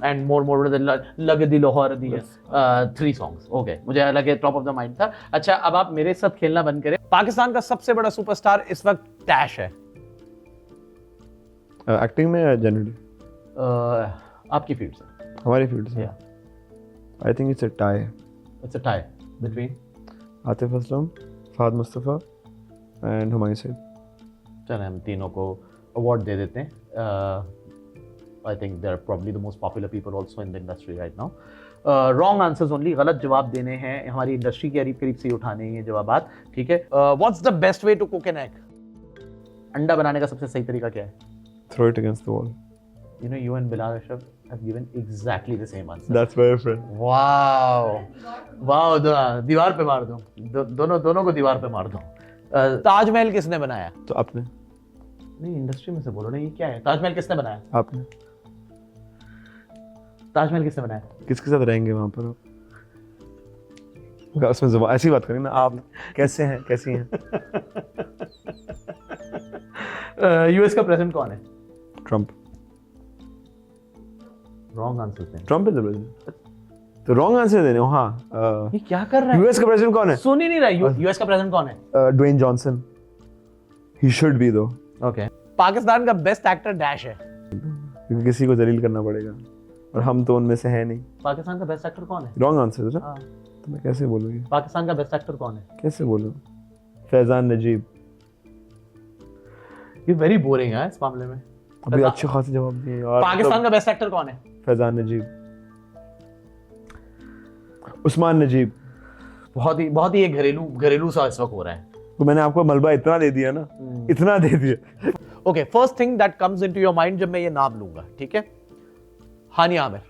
And more लग दी लोहर दी है. 3 songs. Okay. मुझे लगे टॉप ऑफ द माइंड था. अच्छा, अब आप मेरे साथ खेलना बंद करें. पाकिस्तान का सबसे बड़ा सुपरस्टार इस वक्त टैश है. एक्टिंग में या जनरली? आपकी फील्ड से. हमारी फील्ड से. Yeah. I think it's a tie. It's a tie between. Atif Aslam, Fahad Mustafa and Humayun Saeed. चलें हम तीनों को अवार्ड दे देते हैं. I think they're probably the most popular people also in the industry right now. Wrong answers only. गलत जवाब देने हैं. हमारी इंडस्ट्री के करीब से ही उठाने हैं ये जवाबात. ठीक है. What's the best way to cook an egg? अंडा बनाने का सबसे सही तरीका क्या है? Throw it against the wall. You know, you and Bilal Ashraf have given exactly the same answer. That's my friend. Wow, दीवार पे मार दो. दोनों को दीवार पे मार दो. ताजमहल किसने बनाया? तो आपने? नहीं, इंडस्ट्री में से बोलो ना. ये क्या है? ताजमहल किसने बनाया? आपने? ताजमहल किसने बनाया? किसके साथ रहेंगे वहाँ पर आप? उसमें जुबान ऐसी बात करें ना, आप कैसे हैं, कैसी हैं? यूएस का प्रेसिडेंट कौन है? ट्रम्प। रॉन्ग आंसर थे। Trump is the president. तो रॉन्ग आंसर देने हो। हाँ, ये क्या कर रहा है? यूएस का प्रेसिडेंट कौन है? सुन ही नहीं रहा। यूएस का प्रेसिडेंट कौन है? Dwayne Johnson. He should be though, okay. Pakistan का बेस्ट एक्टर डैश है। क्योंकि किसी को जलील करना पड़ेगा और हम तो उनमें से हैं नहीं। पाकिस्तान का बेस्ट एक्टर कौन है? रॉन्ग आंसर है। हाँ। तो मैं कैसे बोलूँगी? पाकिस्तान का बेस्ट एक्टर कौन है? कैसे बोलूँ? फैजान नजीब। ये वेरी बोरिंग है इस मामले में। अभी अच्छे खासे जवाब दिए यार। पाकिस्तान का बेस्ट एक्टर कौन है? फैजान नजीब। उस्मान नजीब। बहुत ही एक घरेलू सा इस वक्त हो रहा है। तो मैंने आपको मलबा इतना दे दिया ना, इतना दे दिया। Okay, first thing that comes into your mind जब मैं ये नाम लूंगा, ठीक है? हानिया आमिर।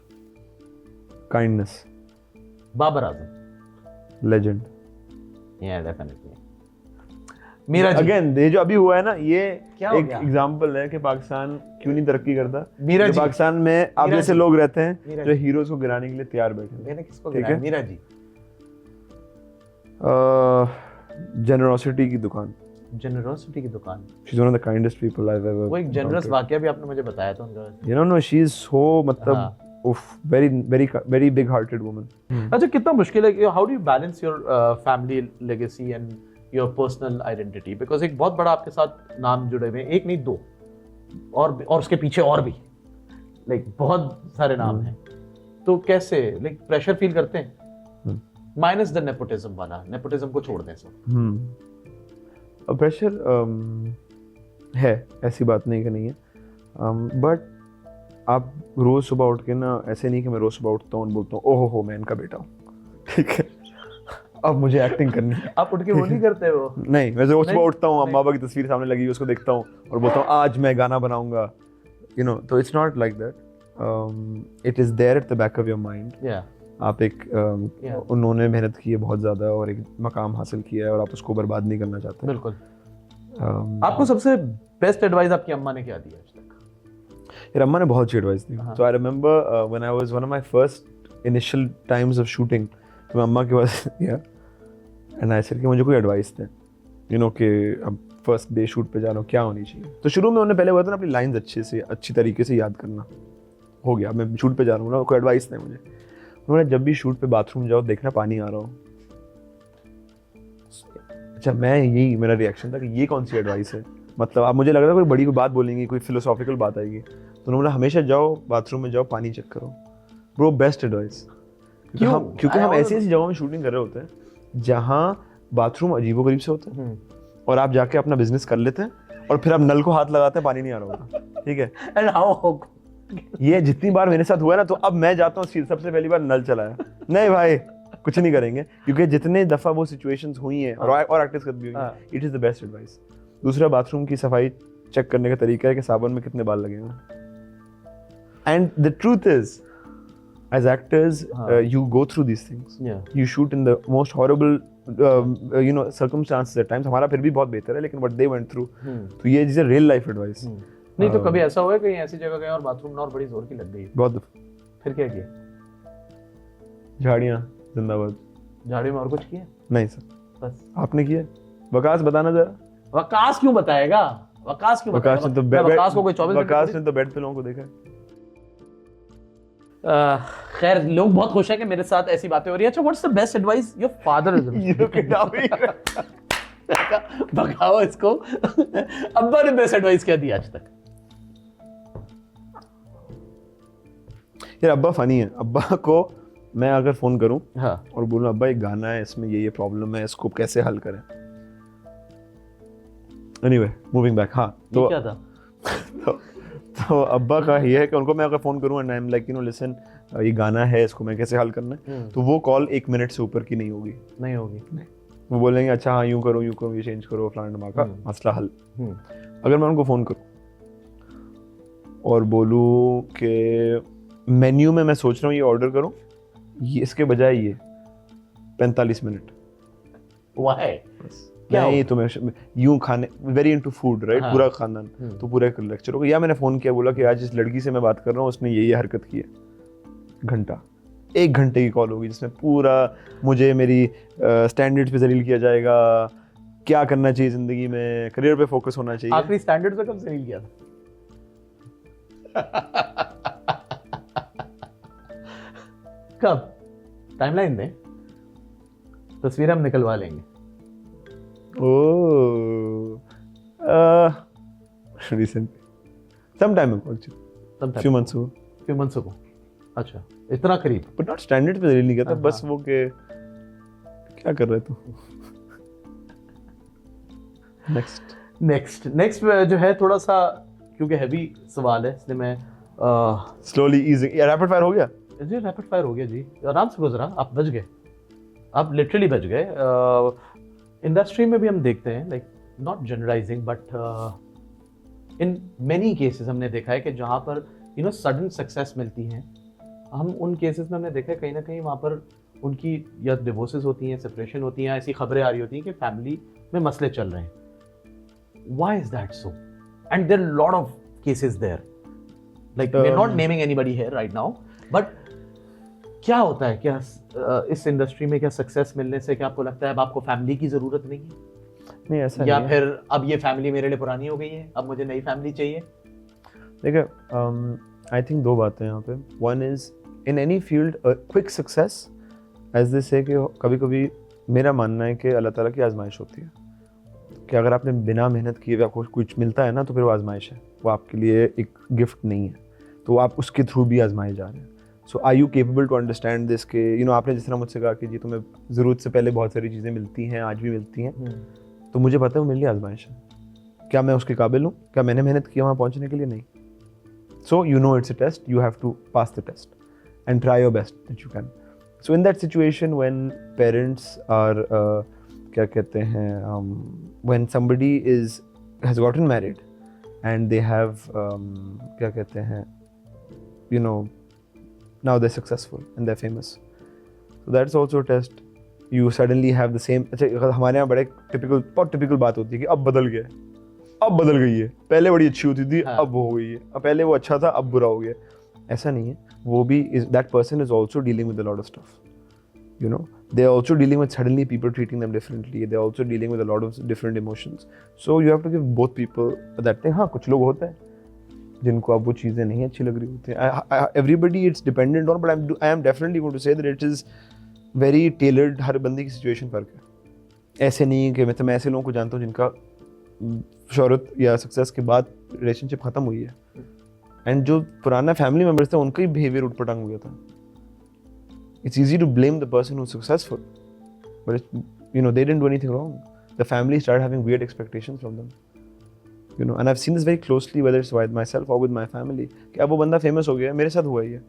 काइंडनेस। बाबर आजम। लेजेंड। या डेफिनेटली। मीरा जी। अगेन ये जो अभी हुआ है ना, ये क्या हो एक गया? एग्जांपल है कि पाकिस्तान क्यों नहीं तरक्की करता। मीरा कि जी। पाकिस्तान में आप मीरा जैसे जी। लोग रहते हैं मीरा जो जी। हीरोज को गिराने के लिए तैयार बैठे हैं। मैंने किसको ठीक गिराया? है। मीरा जी। जेनरोसिटी की दुकान। जेनरोसिटी की दुकान। She is one of the kindest people I have ever. वो एक जनरस वाकया भी आपने मुझे बताया था उनका। You know she is so, मतलब हाँ। उफ, very very very big hearted woman. अच्छा, कितना मुश्किल है? How do you balance your family legacy and your personal identity? Because एक बहुत बड़ा आपके साथ नाम जुड़े हुए हैं, एक नहीं दो, और उसके पीछे और भी लाइक बहुत सारे नाम हैं। तो कैसे लाइक प्रेशर फील करते हैं? माइनस द नेपोटिज्म वाला, नेपोटिज्म को छोड़ दें सब। प्रेशर है, ऐसी बात नहीं कि नहीं है, बट आप रोज सुबह उठ के ना, ऐसे नहीं कि मैं रोज सुबह उठता हूँ और बोलता हूँ ओहो हो मैं इनका बेटा हूँ, ठीक है, अब मुझे एक्टिंग करनी है। आप उठ के वो नहीं करते हो? नहीं, मैं रोज सुबह नहीं, उठता हूँ, नहीं। अम्मा बाबा की तस्वीर सामने लगी है, उसको देखता हूँ और बोलता हूँ आज मैं गाना बनाऊंगा, यू नो। तो it's not like that, it is there at the back of your mind. या आप एक उन्होंने मेहनत की है बहुत ज़्यादा और एक मकाम हासिल किया है और आप उसको बर्बाद नहीं करना चाहते। बिल्कुल। आपको सबसे बेस्ट एडवाइस आपकी अम्मा ने क्या दिया आज तक? यार अम्मा ने बहुत अच्छी एडवाइस दी। हाँ। So I remember when I was one of my first initial times of shooting, तो मैं अम्मा के पास गया एंड आई सेड कि मुझे कोई एडवाइस दें, यू नो, कि अब फर्स्ट डे शूट पे जा रहा हूँ, क्या होनी चाहिए। तो शुरू में उन्होंने पहले बोला था ना अपनी लाइंस अच्छी तरीके से याद करना। हो गया, मैं शूट पे जा रहा हूँ ना, कोई एडवाइस नहीं मुझे। उन्होंने जब भी शूट पे बाथरूम जाओ देखना पानी आ रहा हो। अच्छा, मैं यही मेरा रिएक्शन था कि ये कौन सी एडवाइस है, मतलब आप मुझे लग रहा था कोई बड़ी कोई बात बोलेंगी, कोई फिलोसॉफिकल बात आएगी। तो उन्होंने हमेशा जाओ बाथरूम में जाओ पानी चेक करो। Bro best advice. क्योंकि हम ऐसी जगहों में शूटिंग कर रहे होते हैं जहाँ बाथरूम अजीबोगरीब से होते हैं और आप जाके अपना बिजनेस कर लेते हैं और फिर आप नल को हाथ लगाते हैं, पानी नहीं आ रहा होगा, ठीक है। एंड हाउ ये जितनी बार मेरे साथ हुआ है ना, तो अब मैं जाता हूँ सबसे पहली बार नल चलाया, नहीं भाई कुछ नहीं करेंगे, क्योंकि जितने दफा वो सिचुएशंस हुई हैं और एक्टर्स कर भी हुई हैं, it is the best advice. दूसरा, बाथरूम की सफाई चेक करने का तरीका है कि साबुन में कितने बाल लगे हैं। And the truth is as actors you go through these things, you shoot in the most horrible you know circumstances at times. हमारा फिर भी बहुत बेहतर है, लेकिन व्हाट दे वेंट थ्रू, तो ये is a real life advice. नहीं तो कभी ऐसा हुआ है कहीं ऐसी जगह गए और बाथरूम ना और बड़ी जोर की लग गई? बहुत। फिर क्या किया? झाड़ियाँ जिंदाबाद। झाड़ी में और कुछ किया? नहीं सर। बस। आपने किया? वकास बताना जरा। वकास क्यों बताएगा? वकास क्यों वकास बताएगा? ने तो मैं वकास को कोई 24 वकास ने तो बेड पिलों को देखा है। खैर, लोग बहुत खुश हैं कि मेरे साथ ऐसी बातें हो रही है। अच्छा, what's the best advice your father is भगाओ इसको। अब्बा ने बेस्ट एडवाइस क्या दी आज तक? यार अब्बा फनी है। अब्बा को मैं अगर फोन करूं हाँ। और बोलूं अब्बा एक गाना है, इसमें ये प्रॉब्लम है, इसको कैसे हल करें। Anyway, moving back. हाँ, तो क्या था? तो अब्बा का ये है कि उनको मैं अगर फोन करूं and I am like, you know, listen, ये गाना है, इसको मैं कैसे हल करना है, तो वो कॉल 1 मिनट से ऊपर की नहीं होगी। नहीं होगी। वो बोलेंगे अच्छा हाँ यूं करो ये चेंज करो, फलाना ढमाका, मसला हल। अगर मैं उनको फोन करूं और बोलूं कि मेन्यू में मैं सोच रहा हूँ ये ऑर्डर करूं, ये इसके बजाय ये 45 मिनट, व्हाई? नहीं तो मैं यूं खाने वेरी इनटू फूड राइट, पूरा खानदान, तो पूरा एक लेक्चर होगा। या मैंने फोन किया, बोला कि आज इस लड़की से मैं बात कर रहा हूँ, उसने ये हरकत की है, घंटा, 1 घंटे की कॉल होगी जिसमें पूरा मुझे मेरी स्टैंडर्ड्स पे जलील किया जाएगा, क्या करना चाहिए ज़िंदगी में, करियर पे फोकस होना चाहिए। आखिरी स्टैंडर्ड पे कब से किया था? कब? टाइमलाइन में तस्वीरें हम निकलवा लेंगे। Oh, recently, some time ago, Sometime. Few months ago, few months ago. अच्छा, इतना करीब। बट नॉट स्टैंडर्ड पे जलील नहीं किया था, हाँ, बस वो के क्या कर रहे तू। नेक्स्ट जो है थोड़ा सा, क्योंकि हैवी सवाल है इसलिए मैं स्लोली ईजिंग, या रैपिड फायर हो गया। जी रैपिड फायर हो गया जी, आराम से गुजरा, आप बच गए, आप लिटरली बच गए। इंडस्ट्री में भी हम देखते हैं, like not generalising but in many cases हमने देखा है कि जहाँ पर सडन सक्सेस मिलती है, हम उन केसेस में हमने देखा है कहीं ना कहीं वहाँ पर उनकी या डिवोर्सेस होती हैं, सेपरेशन होती हैं, ऐसी खबरें आ रही होती हैं कि फैमिली में मसले चल रहे हैं। Why is that so? And there are a lot of cases there. Like we're not naming anybody here right now, but क्या होता है, क्या इस इंडस्ट्री में क्या सक्सेस मिलने से क्या आपको लगता है अब आपको फैमिली की जरूरत नहीं है, नहीं ऐसा या नहीं है। फिर अब ये फैमिली मेरे लिए पुरानी हो गई है, अब मुझे नई फैमिली चाहिए? देखिए, आई थिंक 2 बातें यहाँ पे। One is in any field quick success, as they say कि कभी कभी मेरा मानना है कि अल्लाह ताला की आजमाइश होती है, कि अगर आपने बिना मेहनत किए हुए आपको कुछ मिलता है ना, तो फिर वो आजमाइश है, वो आपके लिए एक गिफ्ट नहीं है, तो आप उसके थ्रू भी आजमाए जा रहे हैं। So are you capable to understand this के आपने जिस तरह मुझसे कहा कि जी तुम्हें ज़रूरत से पहले बहुत सारी चीज़ें मिलती हैं, आज भी मिलती हैं, तो मुझे पता है वो मेरे लिए आजमाइश है। क्या मैं उसके काबिल हूँ? क्या मैंने मेहनत किया वहाँ पहुँचने के लिए? नहीं। So it's a test, you have to pass the test and try your best that you can. So in that situation when parents are क्या कहते हैं, when somebody has gotten married and they have क्या कहते हैं, now they're successful and they're famous, so that's also a test. You suddenly have the same, अच्छा हमारे यहाँ बड़े बहुत typical बात होती है कि अब बदल गया, अब बदल गई है, पहले बड़ी अच्छी होती थी, हाँ। अब वो हो गई है, अब पहले वो अच्छा था, अब बुरा हो गया। ऐसा नहीं है, वो भी that person is also dealing with a lot of stuff, they are also dealing with suddenly people treating them differently, they are also dealing with a lot of different emotions, so you have to give both people that thing. हाँ, कुछ लोग होते हैं जिनको अब वो चीज़ें नहीं अच्छी लग रही होती हैं, everybody it's dependent on, but I am definitely going to say that it is very tailored, हर बंदे की सिचुएशन फर्क है। ऐसे नहीं कि मैं ऐसे लोगों को जानता हूँ जिनका शोहरत या सक्सेस के बाद रिलेशनशिप खत्म हुई है, एंड जो पुराना फैमिली मेम्बर्स थे उनका ही बिहेवियर उठपटांग हो गया था। It's easy to blame the person who is successful, but they didn't do anything wrong. The family started having weird expectations from them, and I've seen this very closely, whether it's with myself or with my family, कि अब वो बंदा famous हो गया है, मेरे साथ हुआ ही है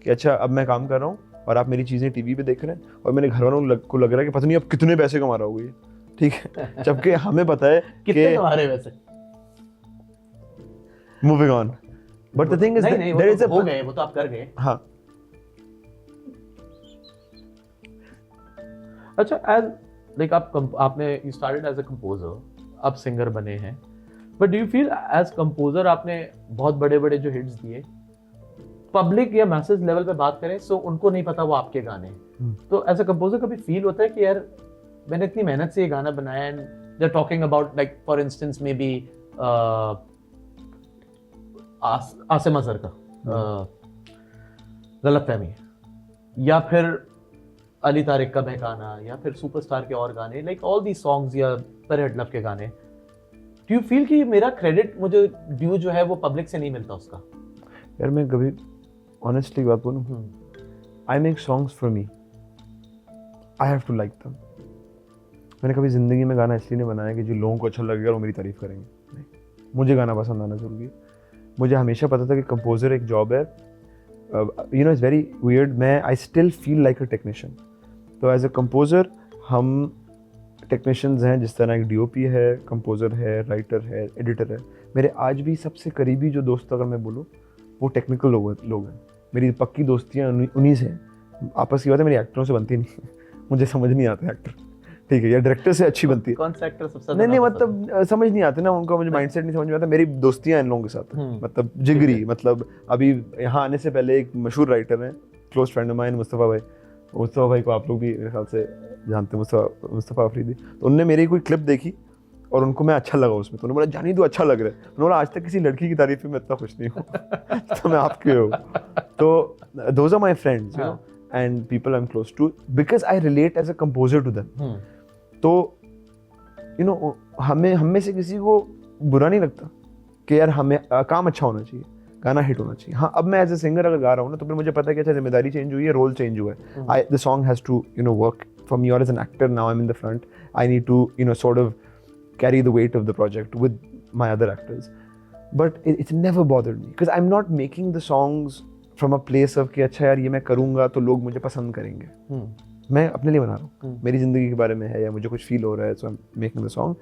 कि अच्छा अब मैं काम कर रहा हूँ और आप मेरी चीज़ें टीवी पे देख रहे हैं और मेरे घर वालों को लग रहा है कि पता नहीं अब कितने पैसे कमा रहा होगा ये, ठीक है, जबकि हमें पता है कितने तुम्हारे वैसे? Moving on, but the thing is नहीं, देयर इज हो गए, वो तो आप कर गए। हाँ, अच्छा, एज लाइक आपने you started as a composer, अब सिंगर बने हैं, but do you feel as composer आपने बहुत बड़े बड़े जो हिट्स दिए, पब्लिक या मैसेज लेवल पे बात करें सो उनको नहीं पता वो आपके गाने हैं, तो एज अ कंपोजर कभी फील होता है कि यार मैंने इतनी मेहनत से ये गाना बनाया, and they are talking about like for instance maybe Asim Azhar का गलतफहमी, या फिर अली तारिक का बहकाना, या फिर सुपरस्टार के और गाने, लाइक ऑल दी सॉन्ग्स या परेड लव के गाने, डू यू फील कि मेरा क्रेडिट, मुझे ड्यू जो है वो पब्लिक से नहीं मिलता उसका? यार मैं कभी ऑनेस्टली बात बोलूं, I make songs for me, I have to like them. मैंने कभी ज़िंदगी में गाना इसलिए नहीं बनाया कि जो लोगों को अच्छा लगेगा वो मेरी तारीफ़ करेंगे, नहीं, मुझे गाना पसंद आना ज़रूरी है। मुझे हमेशा पता था कि कंपोज़र एक जॉब है, इट्स वेरी वियर्ड, मैं I still feel like a technician. तो एज अ कंपोज़र हम टेक्नीशियंस हैं, जिस तरह एक DOP है, कंपोज़र है, राइटर है, एडिटर है। मेरे आज भी सबसे करीबी जो दोस्त अगर मैं बोलूँ वो टेक्निकल लोग हैं, मेरी पक्की दोस्तियाँ उन्हीं से हैं। आपस की बात है, मेरी एक्टरों से बनती नहीं मुझे समझ नहीं आता एक्टर, ठीक है, या डायरेक्टर से अच्छी बनती है। कौन सा एक्टर सबसे नहीं मतलब समझ नहीं आते ना उनका, मुझे माइंडसेट नहीं समझ में आता। मेरी दोस्तियां इन लोगों के साथ हैं, मतलब जिगरी, मतलब अभी यहाँ आने से पहले एक मशहूर राइटर हैं close friend of mine Mustafa भाई को आप लोग भी मेरे ख्याल से जानते हैं, मुस्तफ़ा अफरीदी। तो उनने मेरी कोई क्लिप देखी और उनको मैं अच्छा लगा उसमें, तो उन्होंने बोला जानी तू अच्छा लग रहा है। उन्होंने बोला आज तक किसी लड़की की तारीफ में मैं इतना खुश नहीं हूँ तो मैं आपके हूँ। तो those are my friends you know and people I am close to because I relate as a composer to them. तो यू नो हम में से किसी को बुरा नहीं लगता कि यार हमें काम अच्छा होना चाहिए, गाना हिट होना चाहिए। हाँ, अब मैं एज ए सिंगर अगर गा रहा हूँ ना तो फिर मुझे पता है कि अच्छा जिम्मेदारी चेंज हुई है, रोल चेंज हुआ है। The song has to you know work for me, और as an actor now I am in the front, I need to you know sort of carry the weight of the project with my other actors. But it's never bothered me because I'm not making the songs from a place of कि अच्छा यार ये मैं करूँगा तो लोग मुझे पसंद करेंगे। मैं अपने लिए बना रहा हूँ, मेरी ज़िंदगी के बारे में है या मुझे कुछ फील हो रहा है, so I'm making the song.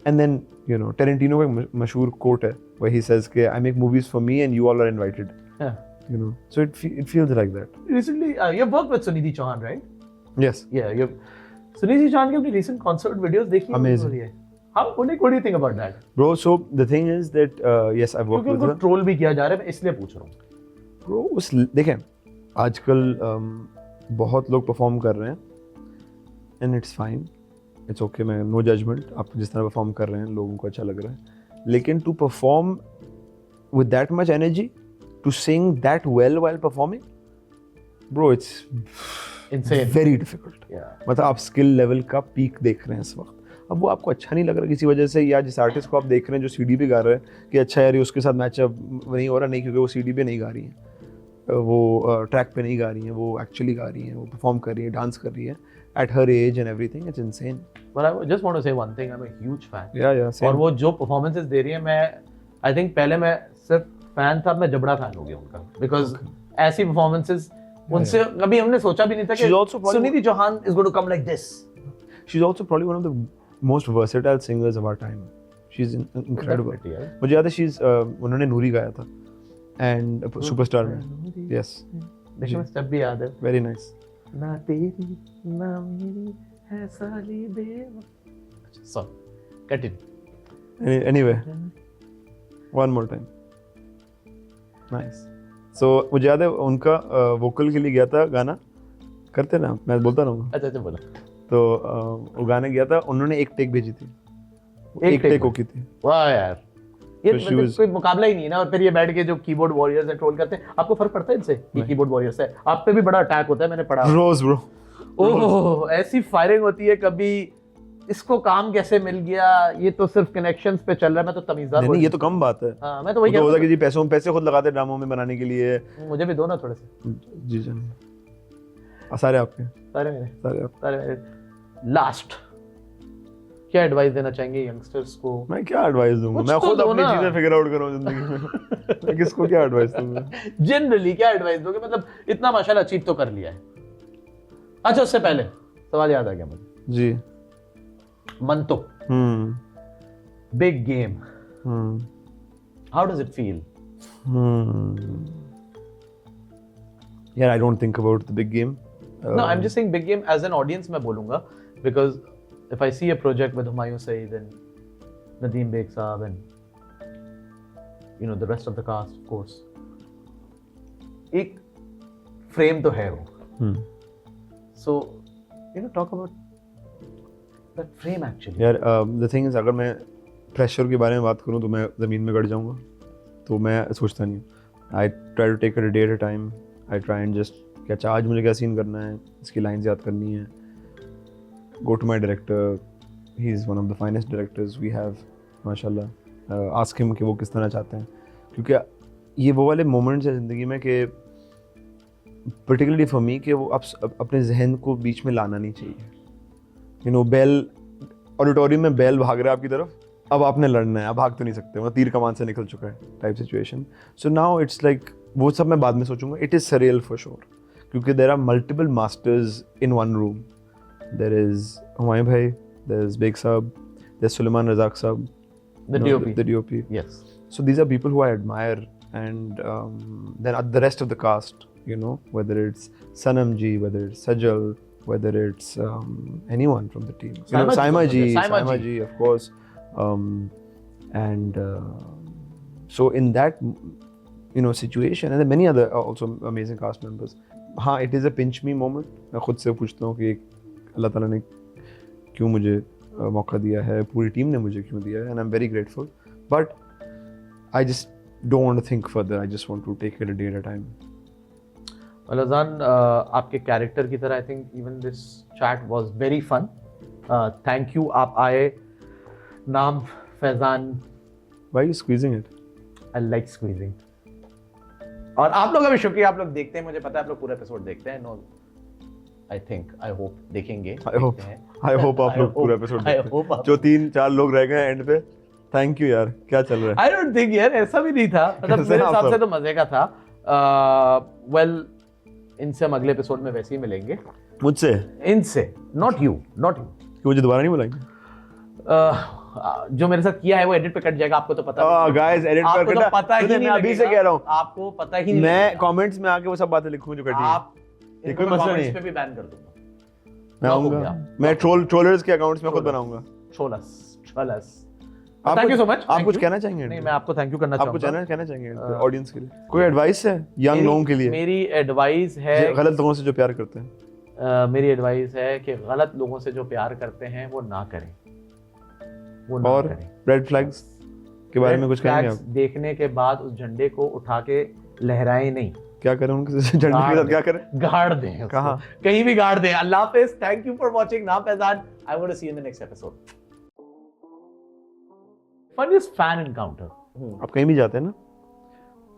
And then you know Tarantino का एक मशहूर quote है where he says कि I make movies for me and you all are invited. Yeah. You know, so it feels like that. Recently, you've worked with Sunidhi Chauhan, right? Yes. Yeah, Sunidhi Chauhan की अपनी recent concert videos देखी हैं? Amazing. How what do you think about that? Bro, so the thing is that yes, I've worked क्योंकि with उनको her. Troll भी किया जा रहा है, मैं इसलिए पूछ रहा हूँ। Bro, देखें आजकल बहुत लोग परफॉर्म कर रहे हैं and it's fine, it's okay, मैं नो जजमेंट, आप जिस तरह परफॉर्म कर रहे हैं लोगों को अच्छा लग रहा है, लेकिन to perform with that much energy, to sing that well while performing, bro it's Insane. Very difficult. Yeah. मतलब आप स्किल लेवल का पीक देख रहे हैं इस वक्त, अब वो आपको अच्छा नहीं लग रहा किसी वजह से, या जिस आर्टिस्ट को आप देख रहे हैं जो सीडी पे गा रहा है कि अच्छा यार ये उसके साथ मैचअप नहीं हो रहा, नहीं क्योंकि वो सीडी पे नहीं गा रही हैं, वो ट्रैक पे नहीं गा रही हैं, वो एक्चुअली गा रही हैं, वो परफॉर्म कर रही है, डांस कर रही है at her age and everything, it's insane. But I just want to say one thing, I'm a huge fan. या और वो जो परफॉर्मेंसेस दे रही है, मैं आई थिंक पहले मैं सिर्फ फैन था, मैं जबड़ा फैन हो गया उनका, बिकॉज ऐसी परफॉर्मेंसेस उनसे कभी हमने सोचा भी नहीं था She's also कि probably- Sunidhi Chauhan is going to come like this. She's also probably one of the most versatile singers of our time. She's incredible. Definitely, yeah. मुझे याद है she's उन्होंने नूरी गाया था एंड सुपरस्टार में, यस देखिए मैं स्टेप भी याद है, वेरी नाइस। ना तेरी ना मेरी है साली बेवा। Sorry, continue. Anyway, one more time. Nice. So मुझे याद है उनका वोकल के लिए गया था गाना, करते ना मैं बोलता रहूँगा, अच्छा बोला। तो वो गाने गया था, उन्होंने एक टेक भेजी थी, एक टेक की थी। वाह यार, ये So she मतलब was- कोई मुकाबला ही नहीं है ना। और फिर ये बैठ के जो कीबोर्ड वॉरियर्स है ट्रोल करते हैं, आपको फर्क पड़ता है इनसे? ये कीबोर्ड वॉरियर्स है, आप पे भी बड़ा अटैक होता है, मैंने पढ़ा। रोज ब्रो, ओह, ऐसी फायरिंग होती है, कभी इसको काम कैसे मिल गया, ये तो सिर्फ कनेक्शंस पे चल रहा है, मैं तो तमीज़दार नहीं ये तो कम बात है। हाँ, मैं तो वही वो तो कह होता रहा है कि जी पैसे खुद लगाते ड्रामों में बनाने के लिए। हूँ, मुझे भी दो ना थोड़े से, जी जान, सारे आपके, सारे मेरे, सारे आप। सारे मेरे। लास्ट क्या एडवाइस देना चाहेंगे यंगस्टर्स को? मैं क्या एडवाइस दूंगा, कुछ मैं तो खुद दो अपनी ना। चीजें फिगर आउट कर रहा हूँ जिंदगी में मैं किसको क्या एडवाइस दूंगा? जनरली क्या एडवाइस दोगे? मतलब इतना माशाल्लाह अचीव तो कर लिया है। अच्छा, उससे पहले सवाल याद आ गया मुझे। जी। Manto, big game, how does it feel? यार I don't think about the big game. No, I'm just saying big game as an audience मैं बोलूँगा, because if I see a project with Humayun Saeed and Nadeem Beg Saab and you know the rest of the cast, of course, एक frame तो है वो, so you know talk about that frame actually. यार the thing is, अगर मैं pressure के बारे में बात करूँ तो मैं ज़मीन में गड़ जाऊँगा, तो मैं सोचता नहीं हूँ। I try to take a day at a time, I try and just कि अच्छा आज मुझे क्या सीन करना है, इसकी लाइन्स याद करनी है, go to my director, he is one of the finest directors we have माशाल्लाह, आस्क हिम कि वो किस तरह चाहते हैं, क्योंकि ये वो वाले मोमेंट्स हैं ज़िंदगी में कि पर्टिकुलरली फॉर मी कि वो अपने जहन को बीच में लाना नहीं चाहिए। यू नो बेल ऑडिटोरियम में बेल भाग रहा है आपकी तरफ, अब आपने लड़ना है, अब भाग तो नहीं सकते, मतलब तीर कमान से निकल चुका है type situation. So now it's like वो सब मैं बाद में सोचूंगा, it is surreal for sure, क्योंकि there are multiple masters in one room. There is Humayun भाई, देयर इज बेग साहब, देयर इज सुलेमान रज़ाक साहब, The DOP. the DOP. Yes. So these are people who I admire, and then the rest of the cast, you know, whether it's Sanam ji, whether it's Sajal, whether it's anyone from the team. You know, Saima ji, of course. And so in situation, and then many other also amazing cast members. हाँ, it is a pinch me moment. मैं खुद से पूछता हूँ कि अल्लाह ताला ने क्यों मुझे मौका दिया है, पूरी टीम ने मुझे क्यों दिया है, and I'm very grateful. But I just don't want to think further. I just want to take it a day at a time. Well, Azan, आपके कैरेक्टर की तरह I think even this chat was very fun. Thank you, आप आए. नाम Faizan. Why are you squeezing it? I like squeezing. और आप लोगों का भी शुक्रिया, आप लोग देखते हैं, मुझे पता है आप लोग पूरा एपिसोड देखते हैं. No, I think, I hope देखेंगे. I hope आप लोग पूरा एपिसोड देखते हैं. जो 3-4 लोग रह गए एंड पे, थैंक यू यार. क्या चल रहा है? आई डोंट थिंक यार ऐसा भी नहीं था, मतलब कैसे मेरे आप हिसाब से सब? तो मजे का था. वेल, इनसे हम अगले एपिसोड में वैसे ही मिलेंगे. मुझसे इनसे, नॉट यू. कि मुझे दोबारा नहीं बुलाएंगे? जो मेरे साथ किया है वो एडिट पे कट जाएगा, आपको तो पता नहीं. गाइस, एडिट आपको पर तो कटा. पता ही सुनिए, नहीं मैं अभी से लगेगा. कह रहा हूँ, आपको पता ही नहीं मैं लगेगा. कमेंट्स में आके वो सब बातें लिखूंगा जो कटी हैं. आप ये कोई मसला नहीं है. पे भी बैन कर दूंगा. मैं लॉक हो आऊंगा. गया. मैं ट्रोलर्स के अकाउंट्स में खुद बनाऊंगा. छोलस. आप थैंक यू सो मच. आप कुछ कहना चाहेंगे? नहीं, मैं आपको थैंक यू करना आपको चाहूंगा. कहना चाहेंगे ऑडियंस के लिए? कोई एडवाइस है यंग लोगों के लिए मेरी एडवाइस है, गलत लोगों से जो प्यार करते हैं? मेरी एडवाइस है कि गलत लोगों से जो प्यार करते हैं वो ना करें. वो ना और करें. रेड फ्लैग्स के बारे में कुछ कहेंगे Flags आप? देखने के बाद उस झंडे को उठा के लहराएं नहीं, क्या करें उनके झंडे के साथ? क्या करें? गाड़ दें उसको. कहाँ? कहीं भी गाड़ दें. अल्लाह हाफिज. थैंक यू फॉर वाचिंग नाम Faizan. I want to see you in the next episode. Funniest fan encounter. आप कहीं भी जाते हैं ना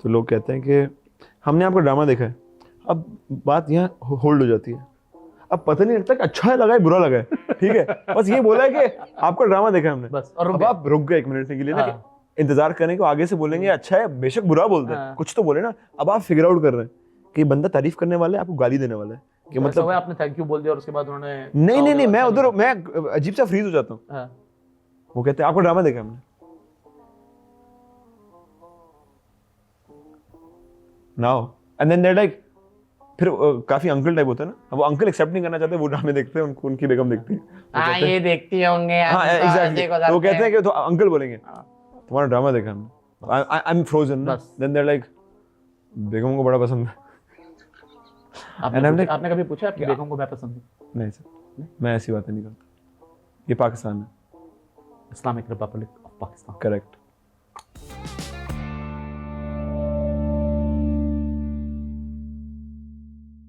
तो लोग कहते हैं कि हमने आपका ड्रामा देखा है. अब बात यहाँ होल्ड हो जाती है. अब पता नहीं लगता कि अच्छा लगा है बुरा लगा है. ठीक है, बस ये बोला है कि आपका ड्रामा देखा है हमने, बस. और अब आप रुक गए 1 मिनट के लिए ना, कि इंतजार करने को. आगे से बोलेंगे अच्छा है, बेशक बुरा बोलते हैं, कुछ तो बोले ना. अब आप फिगर आउट कर रहे हैं कि बंदा तारीफ करने वाला है, आपको गाली देने वाला है, कि मतलब आपने थैंक यू बोल दिया और उसके बाद उन्होंने नहीं, मैं उधर मैं अजीब सा फ्रीज हो जाता हूँ. हाँ. वो कहते हैं आपको ड्रामा देखा हमने. Now and then they like, फिर काफी अंकल टाइप होता है ना, अब वो अंकल एक्सेप्ट नहीं करना चाहते, वो ड्रामे देखते हैं, उनको उनकी बेगम देखती है. ये देखती होंगे. हाँ एग्जैक्टली. तो वो कहते हैं कि तो अंकल बोलेंगे तुम्हारा ड्रामा देखा हमने. I am frozen. Then they like बेगम को बड़ा पसंद है. आपने कभी पूछा आपकी बेगम को मैं पसंद हूँ? नहीं सर, मैं ऐसी बातें नहीं करता. ये पाकिस्तान है. Islamic Republic of Pakistan. Correct.